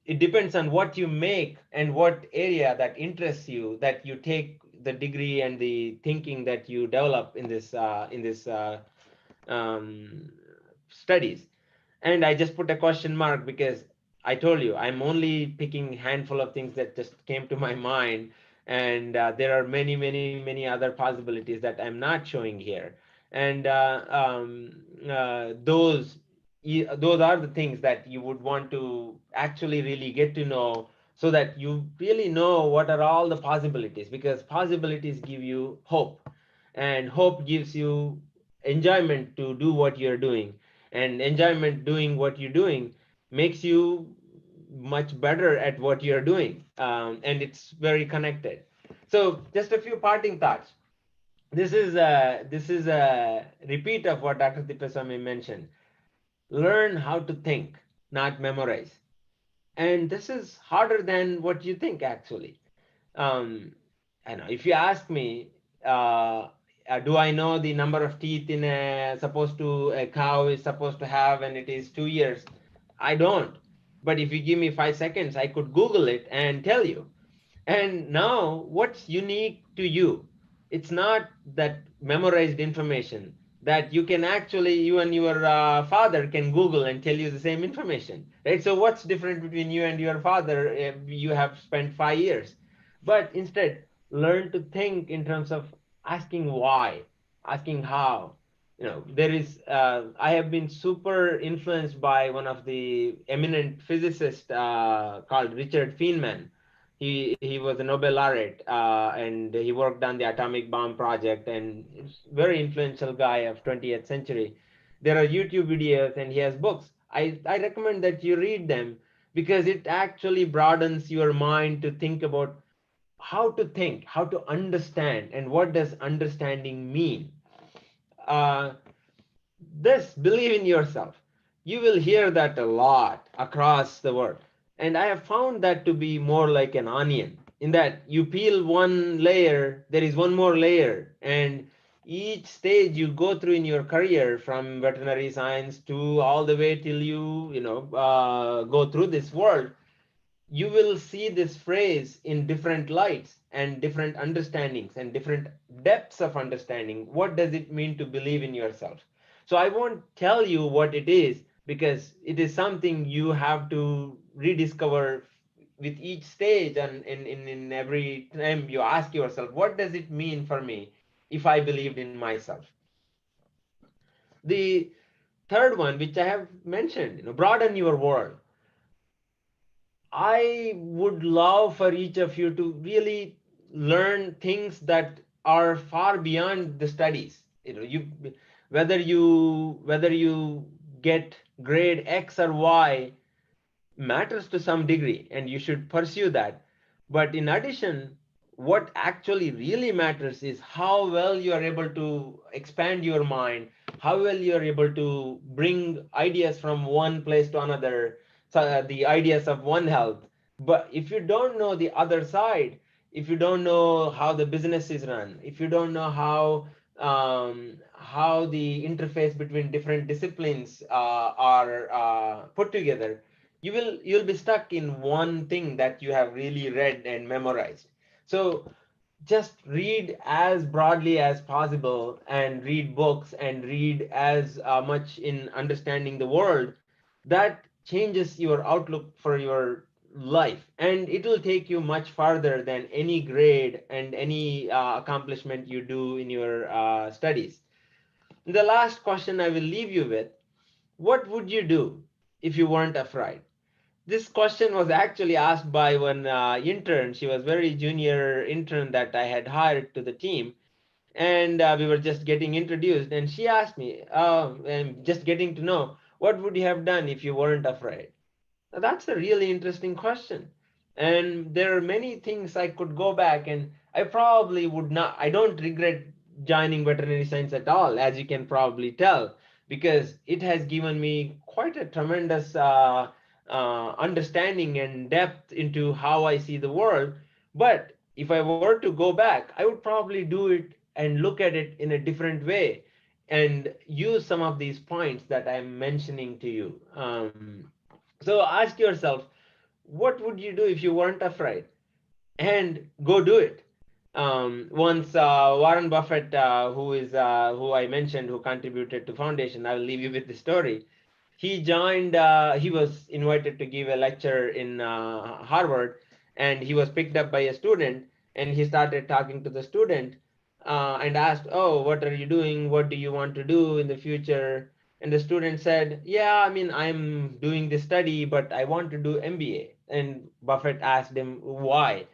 S3: it depends on what you make and what area that interests you, that you take the degree and the thinking that you develop in this studies. And I just put a question mark because I told you I'm only picking a handful of things that just came to my mind, and there are many other possibilities that I'm not showing here. And those are the things that you would want to actually really get to know, so that you really know what are all the possibilities, because possibilities give you hope, and hope gives you enjoyment to do what you're doing, and enjoyment doing what you're doing makes you much better at what you're doing, and it's very connected. So just a few parting thoughts. This is a repeat of what Dr. Tippaswamy mentioned. Learn how to think, not memorize. And this is harder than what you think, actually. I know if you ask me, do I know the number of teeth in a cow is supposed to have when it is 2 years? I don't. But if you give me 5 seconds, I could Google it and tell you. And now, what's unique to you? It's not that memorized information that you can actually, you and your father can Google and tell you the same information, right? So what's different between you and your father if you have spent 5 years? But instead, learn to think in terms of asking why, asking how. There is, I have been super influenced by one of the eminent physicists called Richard Feynman. He was a Nobel laureate, and he worked on the atomic bomb project, and he's very influential guy of 20th century. There are YouTube videos, and he has books. I recommend that you read them, because it actually broadens your mind to think about how to think, how to understand, and what does understanding mean. Uh, this believe in yourself. You will hear that a lot across the world. And I have found that to be more like an onion, in that you peel one layer, there is one more layer. And each stage you go through in your career, from veterinary science to all the way till you go through this world, you will see this phrase in different lights and different understandings and different depths of understanding. What does it mean to believe in yourself? So I won't tell you what it is, because it is something you have to rediscover with each stage, and in every time you ask yourself, what does it mean for me if I believed in myself? The third one, which I have mentioned, broaden your world. I would love for each of you to really learn things that are far beyond the studies. Whether you get grade X or Y matters to some degree, and you should pursue that. But in addition, what actually really matters is how well you are able to expand your mind, how well you are able to bring ideas from one place to another, so the ideas of One Health. But if you don't know the other side, if you don't know how the business is run, if you don't know how the interface between different disciplines are put together, you'll be stuck in one thing that you have really read and memorized. So just read as broadly as possible, and read books, and read as much in understanding the world. That changes your outlook for your life, and it will take you much farther than any grade and any accomplishment you do in your studies. The last question I will leave you with: what would you do if you weren't afraid? This question was actually asked by one intern. She was very junior intern that I had hired to the team, and we were just getting introduced. And she asked me, and just getting to know, what would you have done if you weren't afraid? Now, that's a really interesting question. And there are many things I could go back, and I probably would not. I don't regret joining veterinary science at all, as you can probably tell, because it has given me quite a tremendous understanding and depth into how I see the world. But if I were to go back, I would probably do it and look at it in a different way. and use some of these points that I'm mentioning to you. So ask yourself, what would you do if you weren't afraid? And go do it. Once Warren Buffett, who I mentioned, who contributed to foundation, I will leave you with the story. He joined. He was invited to give a lecture in Harvard, and he was picked up by a student, and he started talking to the student and asked, "Oh, what are you doing? What do you want to do in the future?" And the student said, "Yeah, I mean, I'm doing this study, but I want to do MBA." And Buffett asked him, "Why?"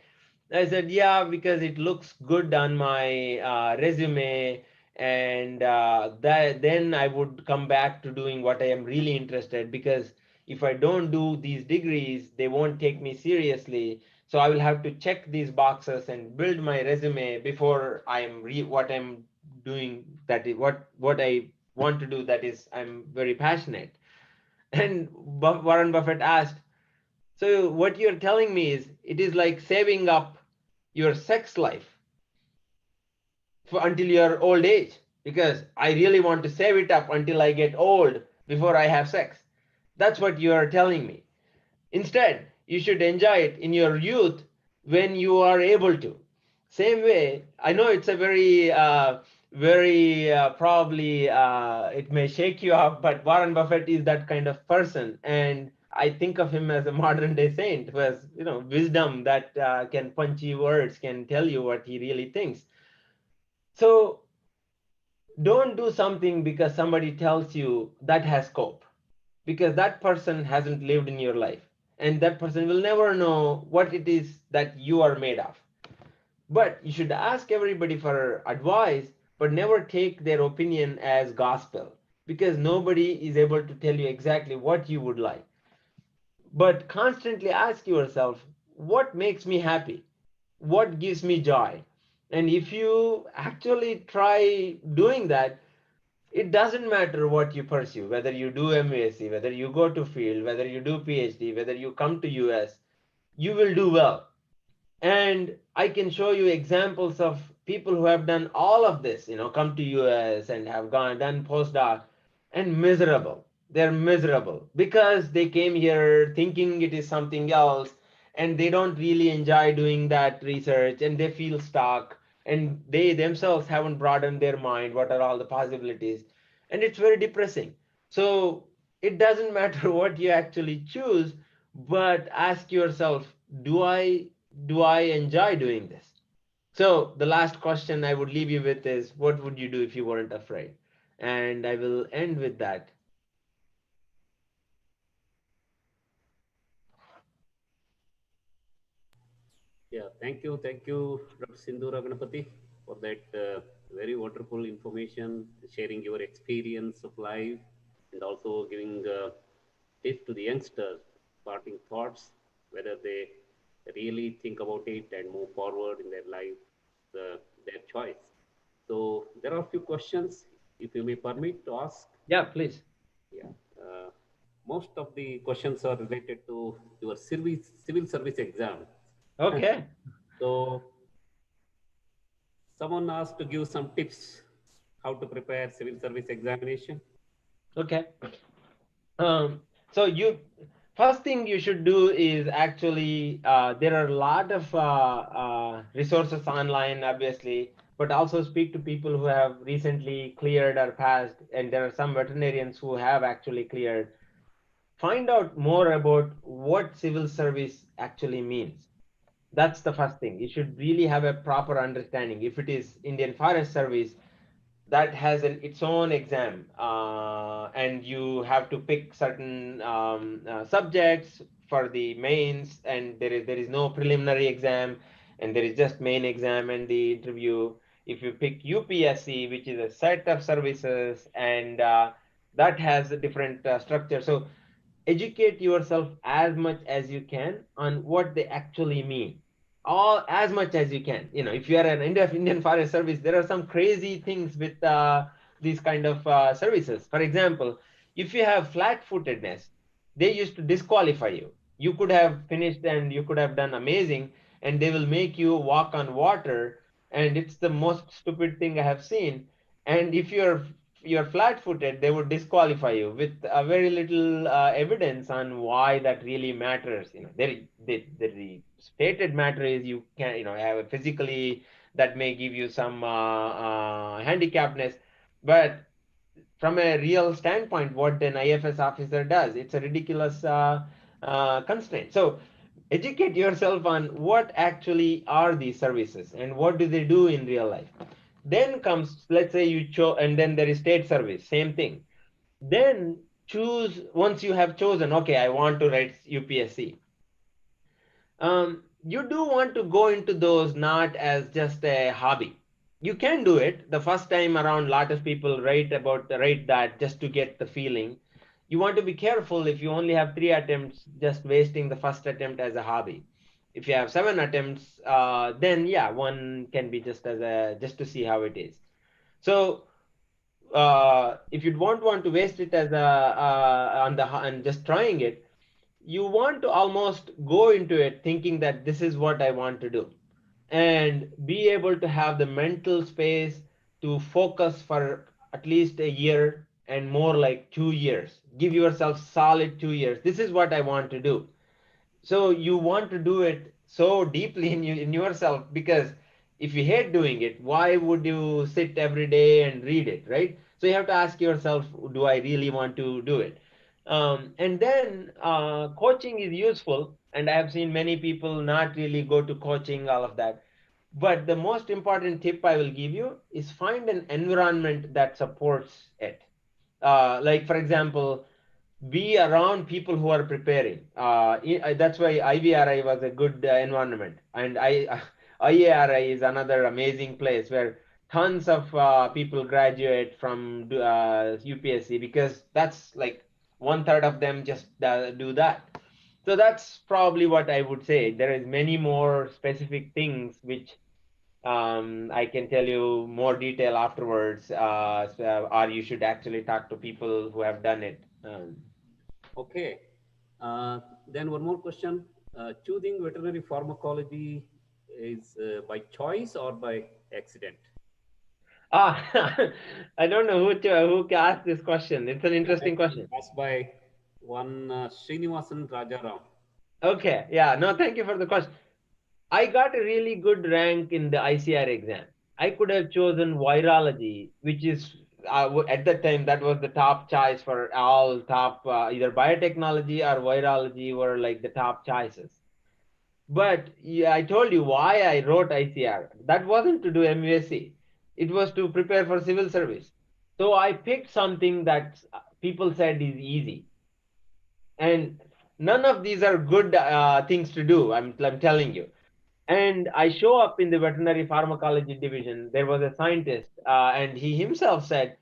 S3: I said, yeah, because it looks good on my resume, and that then I would come back to doing what I am really interested. Because if I don't do these degrees, they won't take me seriously. So I will have to check these boxes and build my resume before I am what I'm doing. That is what I want to do. That is, I'm very passionate. And Warren Buffett asked, so what you're telling me is it is like saving up your sex life for until your old age, because I really want to save it up until I get old before I have sex. That's what you are telling me. Instead, you should enjoy it in your youth when you are able to. Same way, I know it's a very probably it may shake you up, but Warren Buffett is that kind of person, and I think of him as a modern day saint who has, wisdom that can punchy words can tell you what he really thinks. So don't do something because somebody tells you that has scope, because that person hasn't lived in your life, and that person will never know what it is that you are made of. But you should ask everybody for advice, but never take their opinion as gospel, because nobody is able to tell you exactly what you would like. But constantly ask yourself, what makes me happy? What gives me joy? And if you actually try doing that, it doesn't matter what you pursue, whether you do MSc, whether you go to field, whether you do PhD, whether you come to US, you will do well. And I can show you examples of people who have done all of this, come to US and have done postdoc and miserable. They're miserable because they came here thinking it is something else, and they don't really enjoy doing that research, and they feel stuck, and they themselves haven't broadened their mind. What are all the possibilities? And it's very depressing. So it doesn't matter what you actually choose, but ask yourself, do I enjoy doing this? So the last question I would leave you with is, what would you do if you weren't afraid? And I will end with that.
S1: Yeah, thank you, Dr. Sindura Ganapathi, for that very wonderful information, sharing your experience of life, and also giving tips to the youngsters, parting thoughts, whether they really think about it and move forward in their life, their choice. So there are a few questions, if you may permit to ask.
S3: Yeah, please.
S1: Yeah. Most of the questions are related to your civil service exam.
S3: Okay.
S1: So someone asked to give some tips how to prepare civil service examination.
S3: Okay. So first thing you should do is actually, there are a lot of resources online, obviously, but also speak to people who have recently cleared or passed, and there are some veterinarians who have actually cleared. Find out more about what civil service actually means. That's the first thing. You should really have a proper understanding. If it is Indian Forest Service, that has its own exam, and you have to pick certain subjects for the mains, and there is no preliminary exam, and there is just main exam and the interview. If you pick UPSC, which is a set of services, and that has a different structure. So educate yourself as much as you can on what they actually mean, all as much as you can. If you are an Indian Forest Service, there are some crazy things with these kind of services. For example, if you have flat-footedness, they used to disqualify you. You could have finished and you could have done amazing, and they will make you walk on water, and it's the most stupid thing I have seen. And if you're you're flat-footed, they would disqualify you with very little evidence on why that really matters. The stated matter is you can, have physically that may give you some handicapness, but from a real standpoint, what an IFS officer does, it's a ridiculous constraint. So educate yourself on what actually are these services and what do they do in real life. Then comes, let's say you chose, and then there is state service, same thing. Then choose, once you have chosen, okay, I want to write UPSC. You do want to go into those not as just a hobby. You can do it the first time around. A lot of people write that just to get the feeling. You want to be careful if you only have 3 attempts, just wasting the first attempt as a hobby. If you have 7 attempts, then yeah, one can be just to see how it is. So if you don't want to waste it as and just trying it, you want to almost go into it thinking that this is what I want to do, and be able to have the mental space to focus for at least a year, and more like 2 years. Give yourself solid 2 years. This is what I want to do. So you want to do it so deeply in yourself, because if you hate doing it, why would you sit every day and read it, right? So you have to ask yourself, do I really want to do it? And then coaching is useful, and I have seen many people not really go to coaching, all of that. But the most important tip I will give you is find an environment that supports it. Like, for example, be around people who are preparing. That's why IVRI was a good environment, and IARI is another amazing place where tons of people graduate from UPSC, because that's like 1/3 of them just do that. So that's probably what I would say. There is many more specific things which I can tell you more detail afterwards, or you should actually talk to people who have done it.
S1: Okay. Then one more question. Choosing veterinary pharmacology is by choice or by accident?
S3: Ah, I don't know who asked this question. It's an interesting question.
S1: Asked by one Srinivasan Rajaram.
S3: Okay, yeah, no, thank you for the question. I got a really good rank in the ICR exam. I could have chosen virology, which is at that time that was the top choice for all top either biotechnology or virology were like the top choices. But yeah, I told you why I wrote ICR. That wasn't to do MUSC. It was to prepare for civil service. So I picked something that people said is easy. And none of these are good things to do, I'm telling you. And I show up in the veterinary pharmacology division. There was a scientist, and he himself said,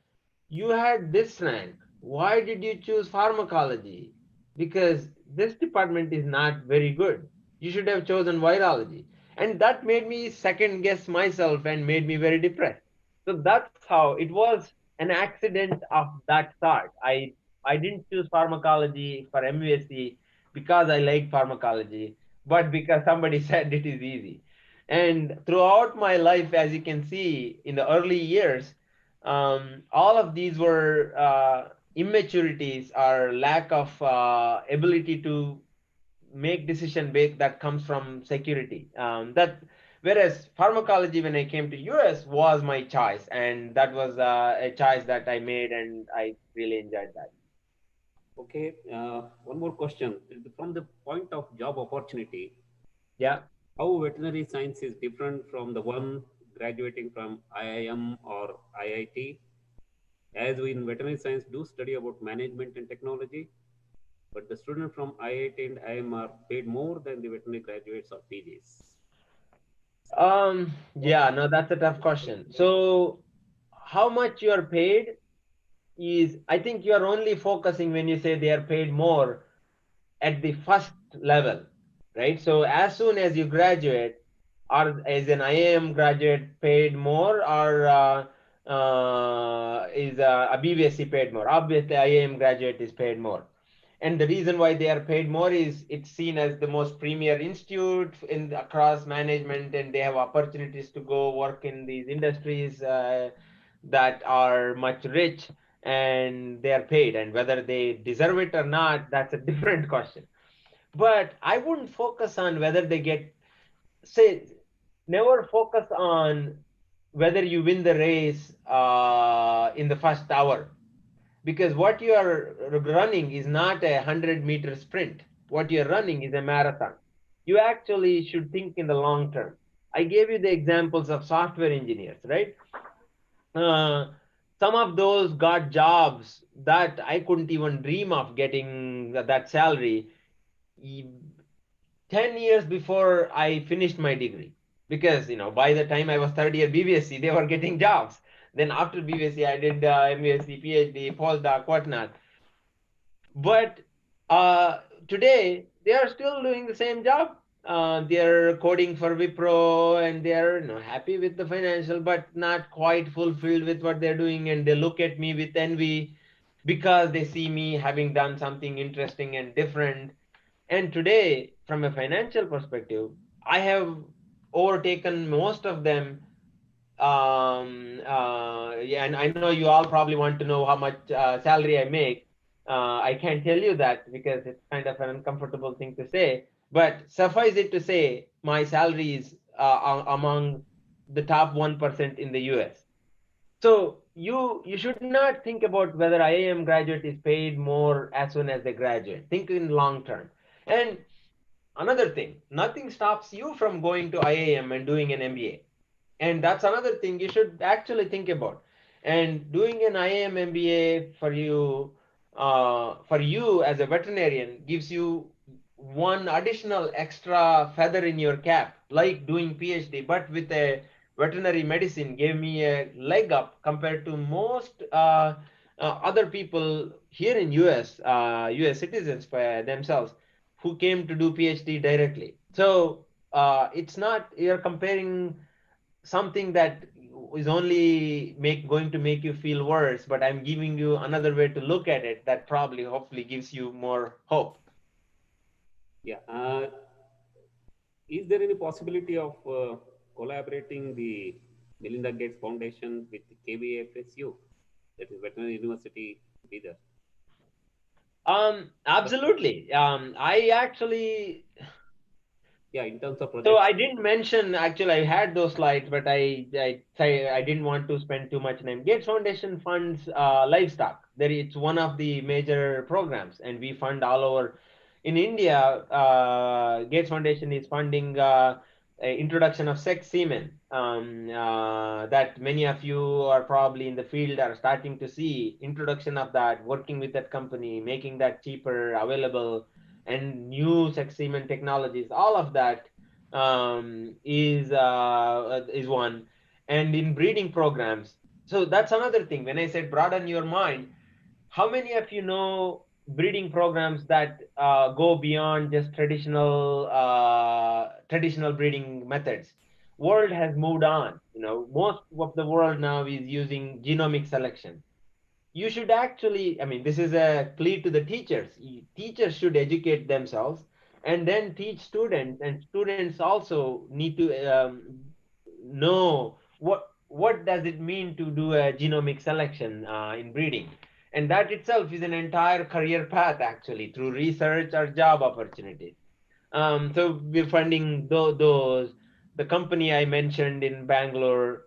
S3: "You had this rank. Why did you choose pharmacology? Because this department is not very good. You should have chosen virology." And that made me second guess myself and made me very depressed. So that's how it was, an accident of that sort. I didn't choose pharmacology for MUSC because I like pharmacology, but because somebody said it is easy. And throughout my life, as you can see, in the early years, all of these were immaturities or lack of ability to make decision based that comes from security. That whereas pharmacology, when I came to US, was my choice, and that was a choice that I made, and I really enjoyed that.
S1: Okay. One more question. From the point of job opportunity,
S3: Yeah.
S1: how veterinary science is different from the one graduating from IIM or IIT? As we in veterinary science do study about management and technology, but the students from IIT and IIM are paid more than the veterinary graduates or PGs.
S3: Yeah, no, that's a tough question. So how much you are paid is, I think you are only focusing when you say they are paid more at the first level, right? So as soon as you graduate, or as an IAM graduate paid more, or is a BVSC paid more? Obviously, IAM graduate is paid more. And the reason why they are paid more is it's seen as the most premier institute in across management, and they have opportunities to go work in these industries. that are much rich and they are paid, and whether they deserve it or not, that's a different question. But I wouldn't focus on whether they get, say, never focus on whether you win the race in the first hour, because what you are running is not a 100-meter sprint. What you're running is a marathon. You actually should think in the long term. I gave you the examples of software engineers, right? uh, some of those got jobs that I couldn't even dream of getting that salary 10 years before I finished my degree. Because, by the time I was third year BBSc, they were getting jobs. Then after BBSc, I did MBSc, PhD, postdoc, whatnot. But today, they are still doing the same job. They're coding for Wipro and they're happy with the financial, but not quite fulfilled with what they're doing. And they look at me with envy because they see me having done something interesting and different. And today, from a financial perspective, I have overtaken most of them. Yeah, and I know you all probably want to know how much salary I make. I can't tell you that because it's kind of an uncomfortable thing to say. But suffice it to say, my salary is among the top 1% in the US. So you should not think about whether IIM graduate is paid more as soon as they graduate. Think in long term. And another thing, nothing stops you from going to IIM and doing an MBA. And that's another thing you should actually think about. And doing an IIM MBA for you as a veterinarian gives you one additional extra feather in your cap, like doing PhD, but with a veterinary medicine gave me a leg up compared to most other people here in US citizens for themselves who came to do PhD directly. So it's not, you're comparing something that is only going to make you feel worse, but I'm giving you another way to look at it that probably hopefully gives you more hope.
S1: Yeah. Is there any possibility of collaborating the Melinda Gates Foundation with the KVAFSU, that is Veterinary University, Bidar?
S3: Absolutely. I actually,
S1: Yeah, in terms of
S3: so
S1: projects.
S3: I didn't mention, actually I had those slides, but I didn't want to spend too much time. Gates Foundation funds livestock. It's one of the major programs, and we fund all over. In India, Gates Foundation is funding introduction of sex semen, that many of you are probably in the field are starting to see introduction of that, working with that company, making that cheaper, available, and new sex semen technologies. All of that is one. And in breeding programs, so that's another thing. When I said broaden your mind, how many of you know breeding programs that go beyond just traditional breeding methods? World has moved on. Most of the world now is using genomic selection. You should actually, I mean, this is a plea to the teachers. Teachers should educate themselves and then teach students, and students also need to know what does it mean to do a genomic selection in breeding. And that itself is an entire career path, actually, through research or job opportunities. So we're funding those. The company I mentioned in Bangalore.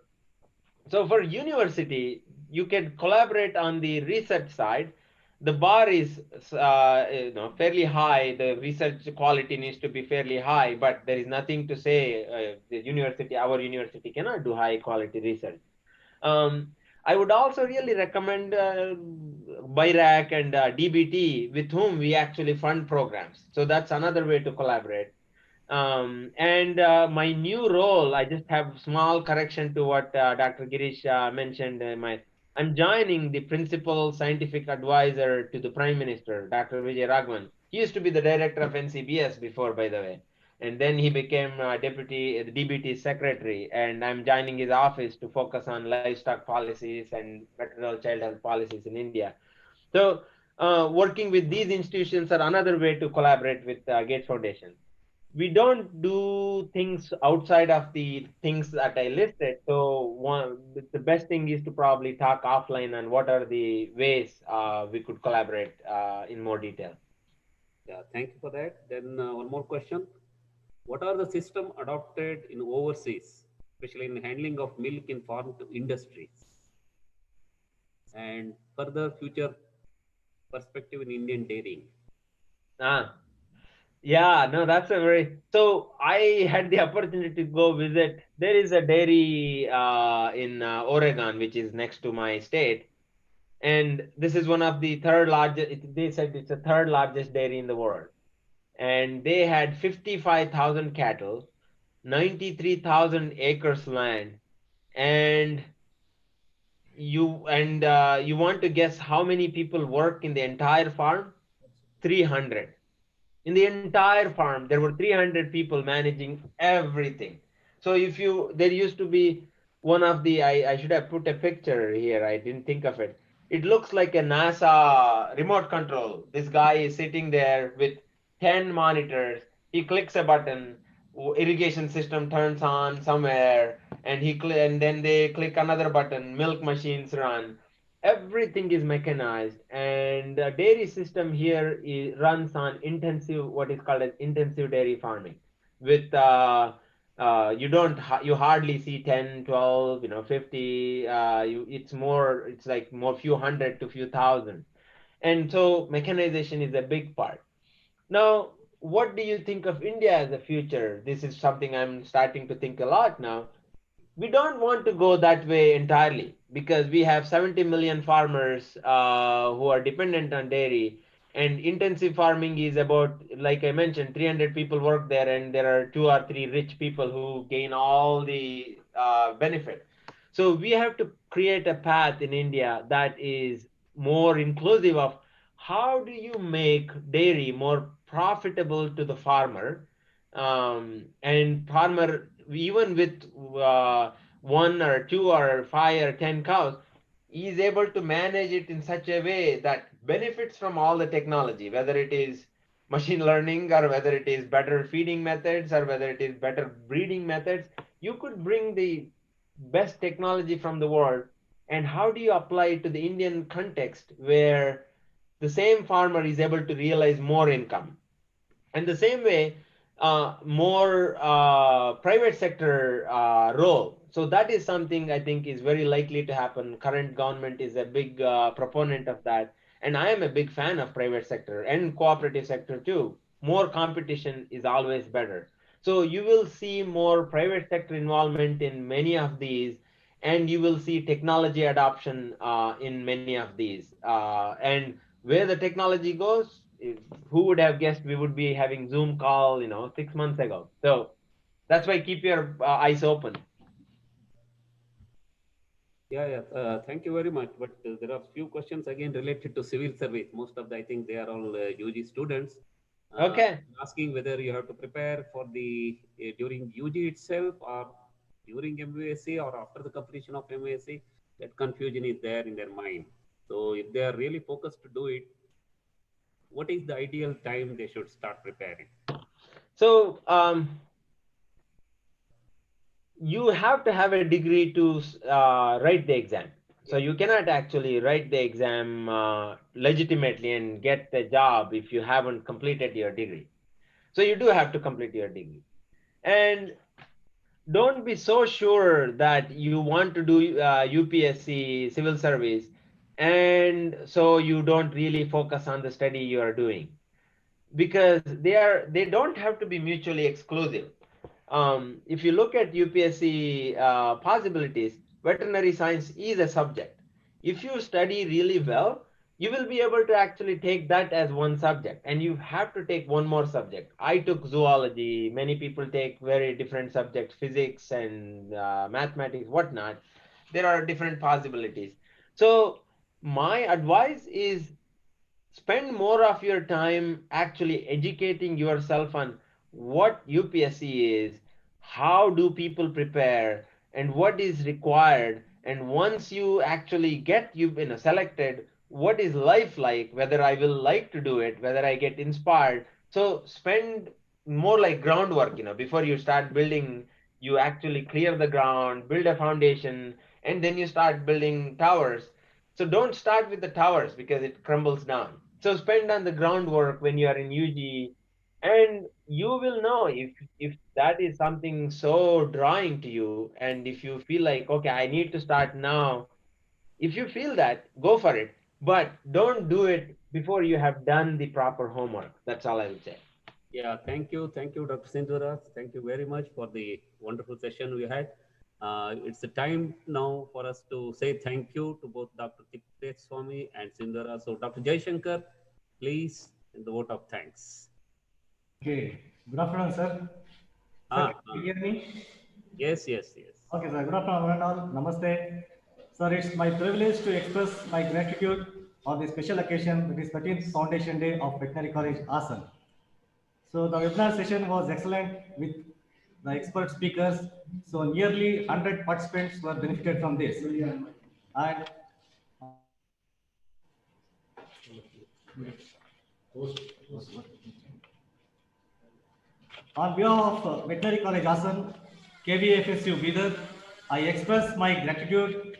S3: So for university, you can collaborate on the research side. The bar is fairly high. The research quality needs to be fairly high, but there is nothing to say our university cannot do high quality research. Um, I would also really recommend BIRAC and DBT, with whom we actually fund programs. So that's another way to collaborate. And my new role, I just have small correction to what Dr. Girish mentioned. I'm joining the principal scientific advisor to the Prime Minister, Dr. Vijay Raghavan. He used to be the director of NCBS before, by the way. And then he became DBT secretary, and I'm joining his office to focus on livestock policies and maternal child health policies in India. So working with these institutions are another way to collaborate with Gates Foundation. we don't do things outside of the things that I listed. So the best thing is to probably talk offline on what are the ways we could collaborate in more detail.
S1: Yeah, thank you for that. Then one more question. What are the system adopted in overseas, especially in handling of milk in farm to industries and further future perspective in Indian dairying?
S3: Ah, yeah, no, that's a very. So I had the opportunity to go visit. There is a dairy in Oregon, which is next to my state, and this is one of the third largest. They said it's the third largest dairy in the world, and they had 55,000 cattle, 93,000 acres land, and you want to guess how many people work in the entire farm? 300. In the entire farm there were 300 people managing everything. So if you there used to be one of the I should have put a picture here, I didn't think of it. It looks like a NASA remote control. This guy is sitting there with 10 monitors. He clicks a button, irrigation system turns on somewhere, and and then they click another button, milk machines run. Everything is mechanized, and the dairy system here runs on intensive, what is called as intensive dairy farming, with you don't you hardly see 10, 12, 50. It's more, it's like more few hundred to few thousand, and so mechanization is a big part. Now, what do you think of India as a future? This is something I'm starting to think a lot now. We don't want to go that way entirely because we have 70 million farmers who are dependent on dairy, and intensive farming is about, like I mentioned, 300 people work there, and there are two or three rich people who gain all the benefit. So we have to create a path in India that is more inclusive of how do you make dairy more profitable to the farmer, and farmer, even with one or two or five or 10 cows, is able to manage it in such a way that benefits from all the technology, whether it is machine learning or whether it is better feeding methods or whether it is better breeding methods. You could bring the best technology from the world, and how do you apply it to the Indian context where the same farmer is able to realize more income? And the same way, more private sector role. So that is something I think is very likely to happen. Current government is a big proponent of that. And I am a big fan of private sector and cooperative sector too. More competition is always better. So you will see more private sector involvement in many of these, and you will see technology adoption in many of these. And where the technology goes, who would have guessed we would be having Zoom call, 6 months ago? So that's why keep your eyes open.
S1: Yeah, yeah. Thank you very much. But there are few questions again related to civil service. Most of the, I think they are all UG students.
S3: Okay.
S1: Asking whether you have to prepare for the during UG itself or during MUSC or after the completion of MUSC. That confusion is there in their mind. So if they are really focused to do it, what is the ideal time they should start preparing?
S3: So you have to have a degree to write the exam. So you cannot actually write the exam legitimately and get the job if you haven't completed your degree. So you do have to complete your degree. And don't be so sure that you want to do UPSC civil service, and so you don't really focus on the study you are doing, because they don't have to be mutually exclusive. If you look at UPSC possibilities, veterinary science is a subject. If you study really well, you will be able to actually take that as one subject, and you have to take one more subject. I took zoology. Many people take very different subjects, physics and mathematics, whatnot. There are different possibilities. So my advice is spend more of your time actually educating yourself on what UPSC is, how do people prepare, and what is required. And once you actually get selected, what is life like, whether I will like to do it, whether I get inspired. So spend more like groundwork, before you start building, you actually clear the ground, build a foundation, and then you start building towers. So don't start with the towers because it crumbles down. So spend on the groundwork when you are in UG, and you will know if that is something so drawing to you, and if you feel like, okay, I need to start now. If you feel that, go for it, but don't do it before you have done the proper homework. That's all I would say.
S1: Yeah, thank you. Thank you, Dr. Sindura. Thank you very much for the wonderful session we had. It's a time now for us to say thank you to both Dr. Tippeswamy and Sindura. So, Dr. Jaishankar, please, in the vote of thanks.
S4: Okay. Good afternoon, sir. Sir, can you hear me?
S1: Yes, yes, yes.
S4: Okay, sir. Good afternoon, one and all. Namaste. Sir, it's my privilege to express my gratitude on this special occasion, that is 13th Foundation Day of Veterinary College, Hassan. So the webinar session was excellent with the expert speakers. So nearly 100 participants were benefited from this. And on behalf of Veterinary College, Hassan, KVAFSU, Bidar, I express my gratitude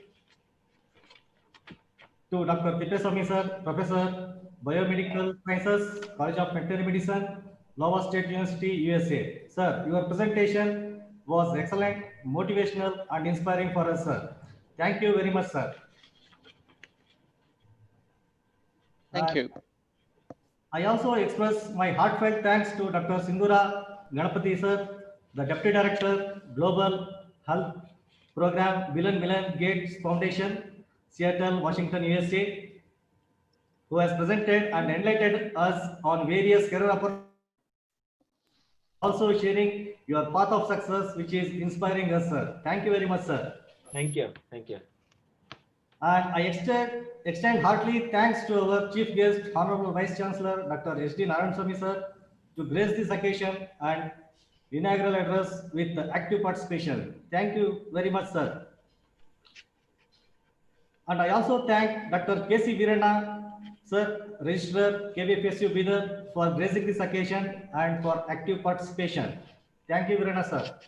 S4: to Dr. Tippeswamy sir, Professor, Biomedical Sciences, College of Veterinary Medicine, Iowa State University, USA. Sir, your presentation was excellent, motivational, and inspiring for us, sir. Thank you very much, sir.
S5: Thank you.
S4: I also express my heartfelt thanks to Dr. Sindura Ganapathi, sir, the Deputy Director, Global Health Program, Bill and Melinda Gates Foundation, Seattle, Washington, USA, who has presented and enlightened us on various career opportunities, also sharing your path of success, which is inspiring us, sir. Thank you very much, sir.
S3: Thank you. Thank you.
S4: And I extend heartily thanks to our chief guest, Honorable Vice Chancellor, Dr. S.D. Narayanaswamy, sir, to grace this occasion and inaugural address with active participation. Thank you very much, sir. And I also thank Dr. K.C. Virana, sir, Registrar, KVAFSU Bidar, for gracing this occasion and for active participation. Thank you, Virana, sir.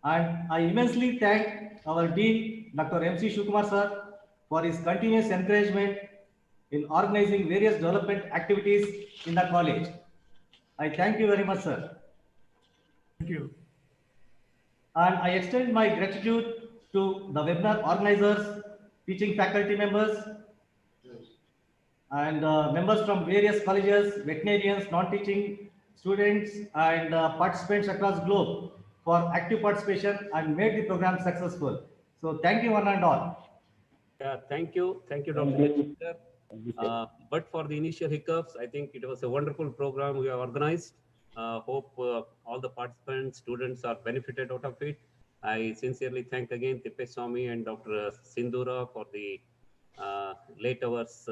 S4: And I immensely thank our Dean, Dr. M.C. Shukumar, sir, for his continuous encouragement in organizing various development activities in the college. I thank you very much, sir. Thank you. And I extend my gratitude to the webinar organizers, teaching faculty members, and members from various colleges, veterinarians, non-teaching students, and participants across globe for active participation and made the program successful. So thank you one and all.
S1: Yeah, thank you, Dr. Jaishankar. But for the initial hiccups, I think it was a wonderful program we have organized. Hope all the participants, students are benefited out of it. I sincerely thank again Tippeswamy and Dr. Sindura for the late hours,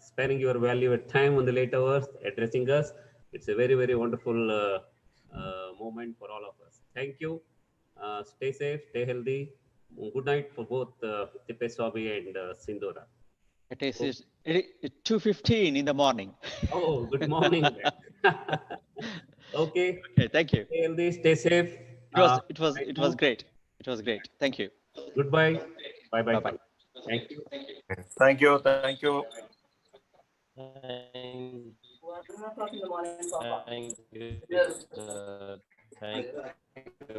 S1: sparing your valuable time on the late hours, addressing us. It's a very, very wonderful moment for all of us. Thank you. Stay safe, stay healthy. Good night for both Tippeswamy and Sindura.
S5: It is 2:15 in the morning.
S1: Oh, good morning. Okay.
S5: Okay, thank you.
S1: Stay healthy, stay safe.
S5: It was great. It was great. Thank you.
S1: Goodbye. Bye-bye.
S5: Bye-bye.
S1: Thank you.
S6: Thank you. Thank you.
S7: Thank you. Thank you.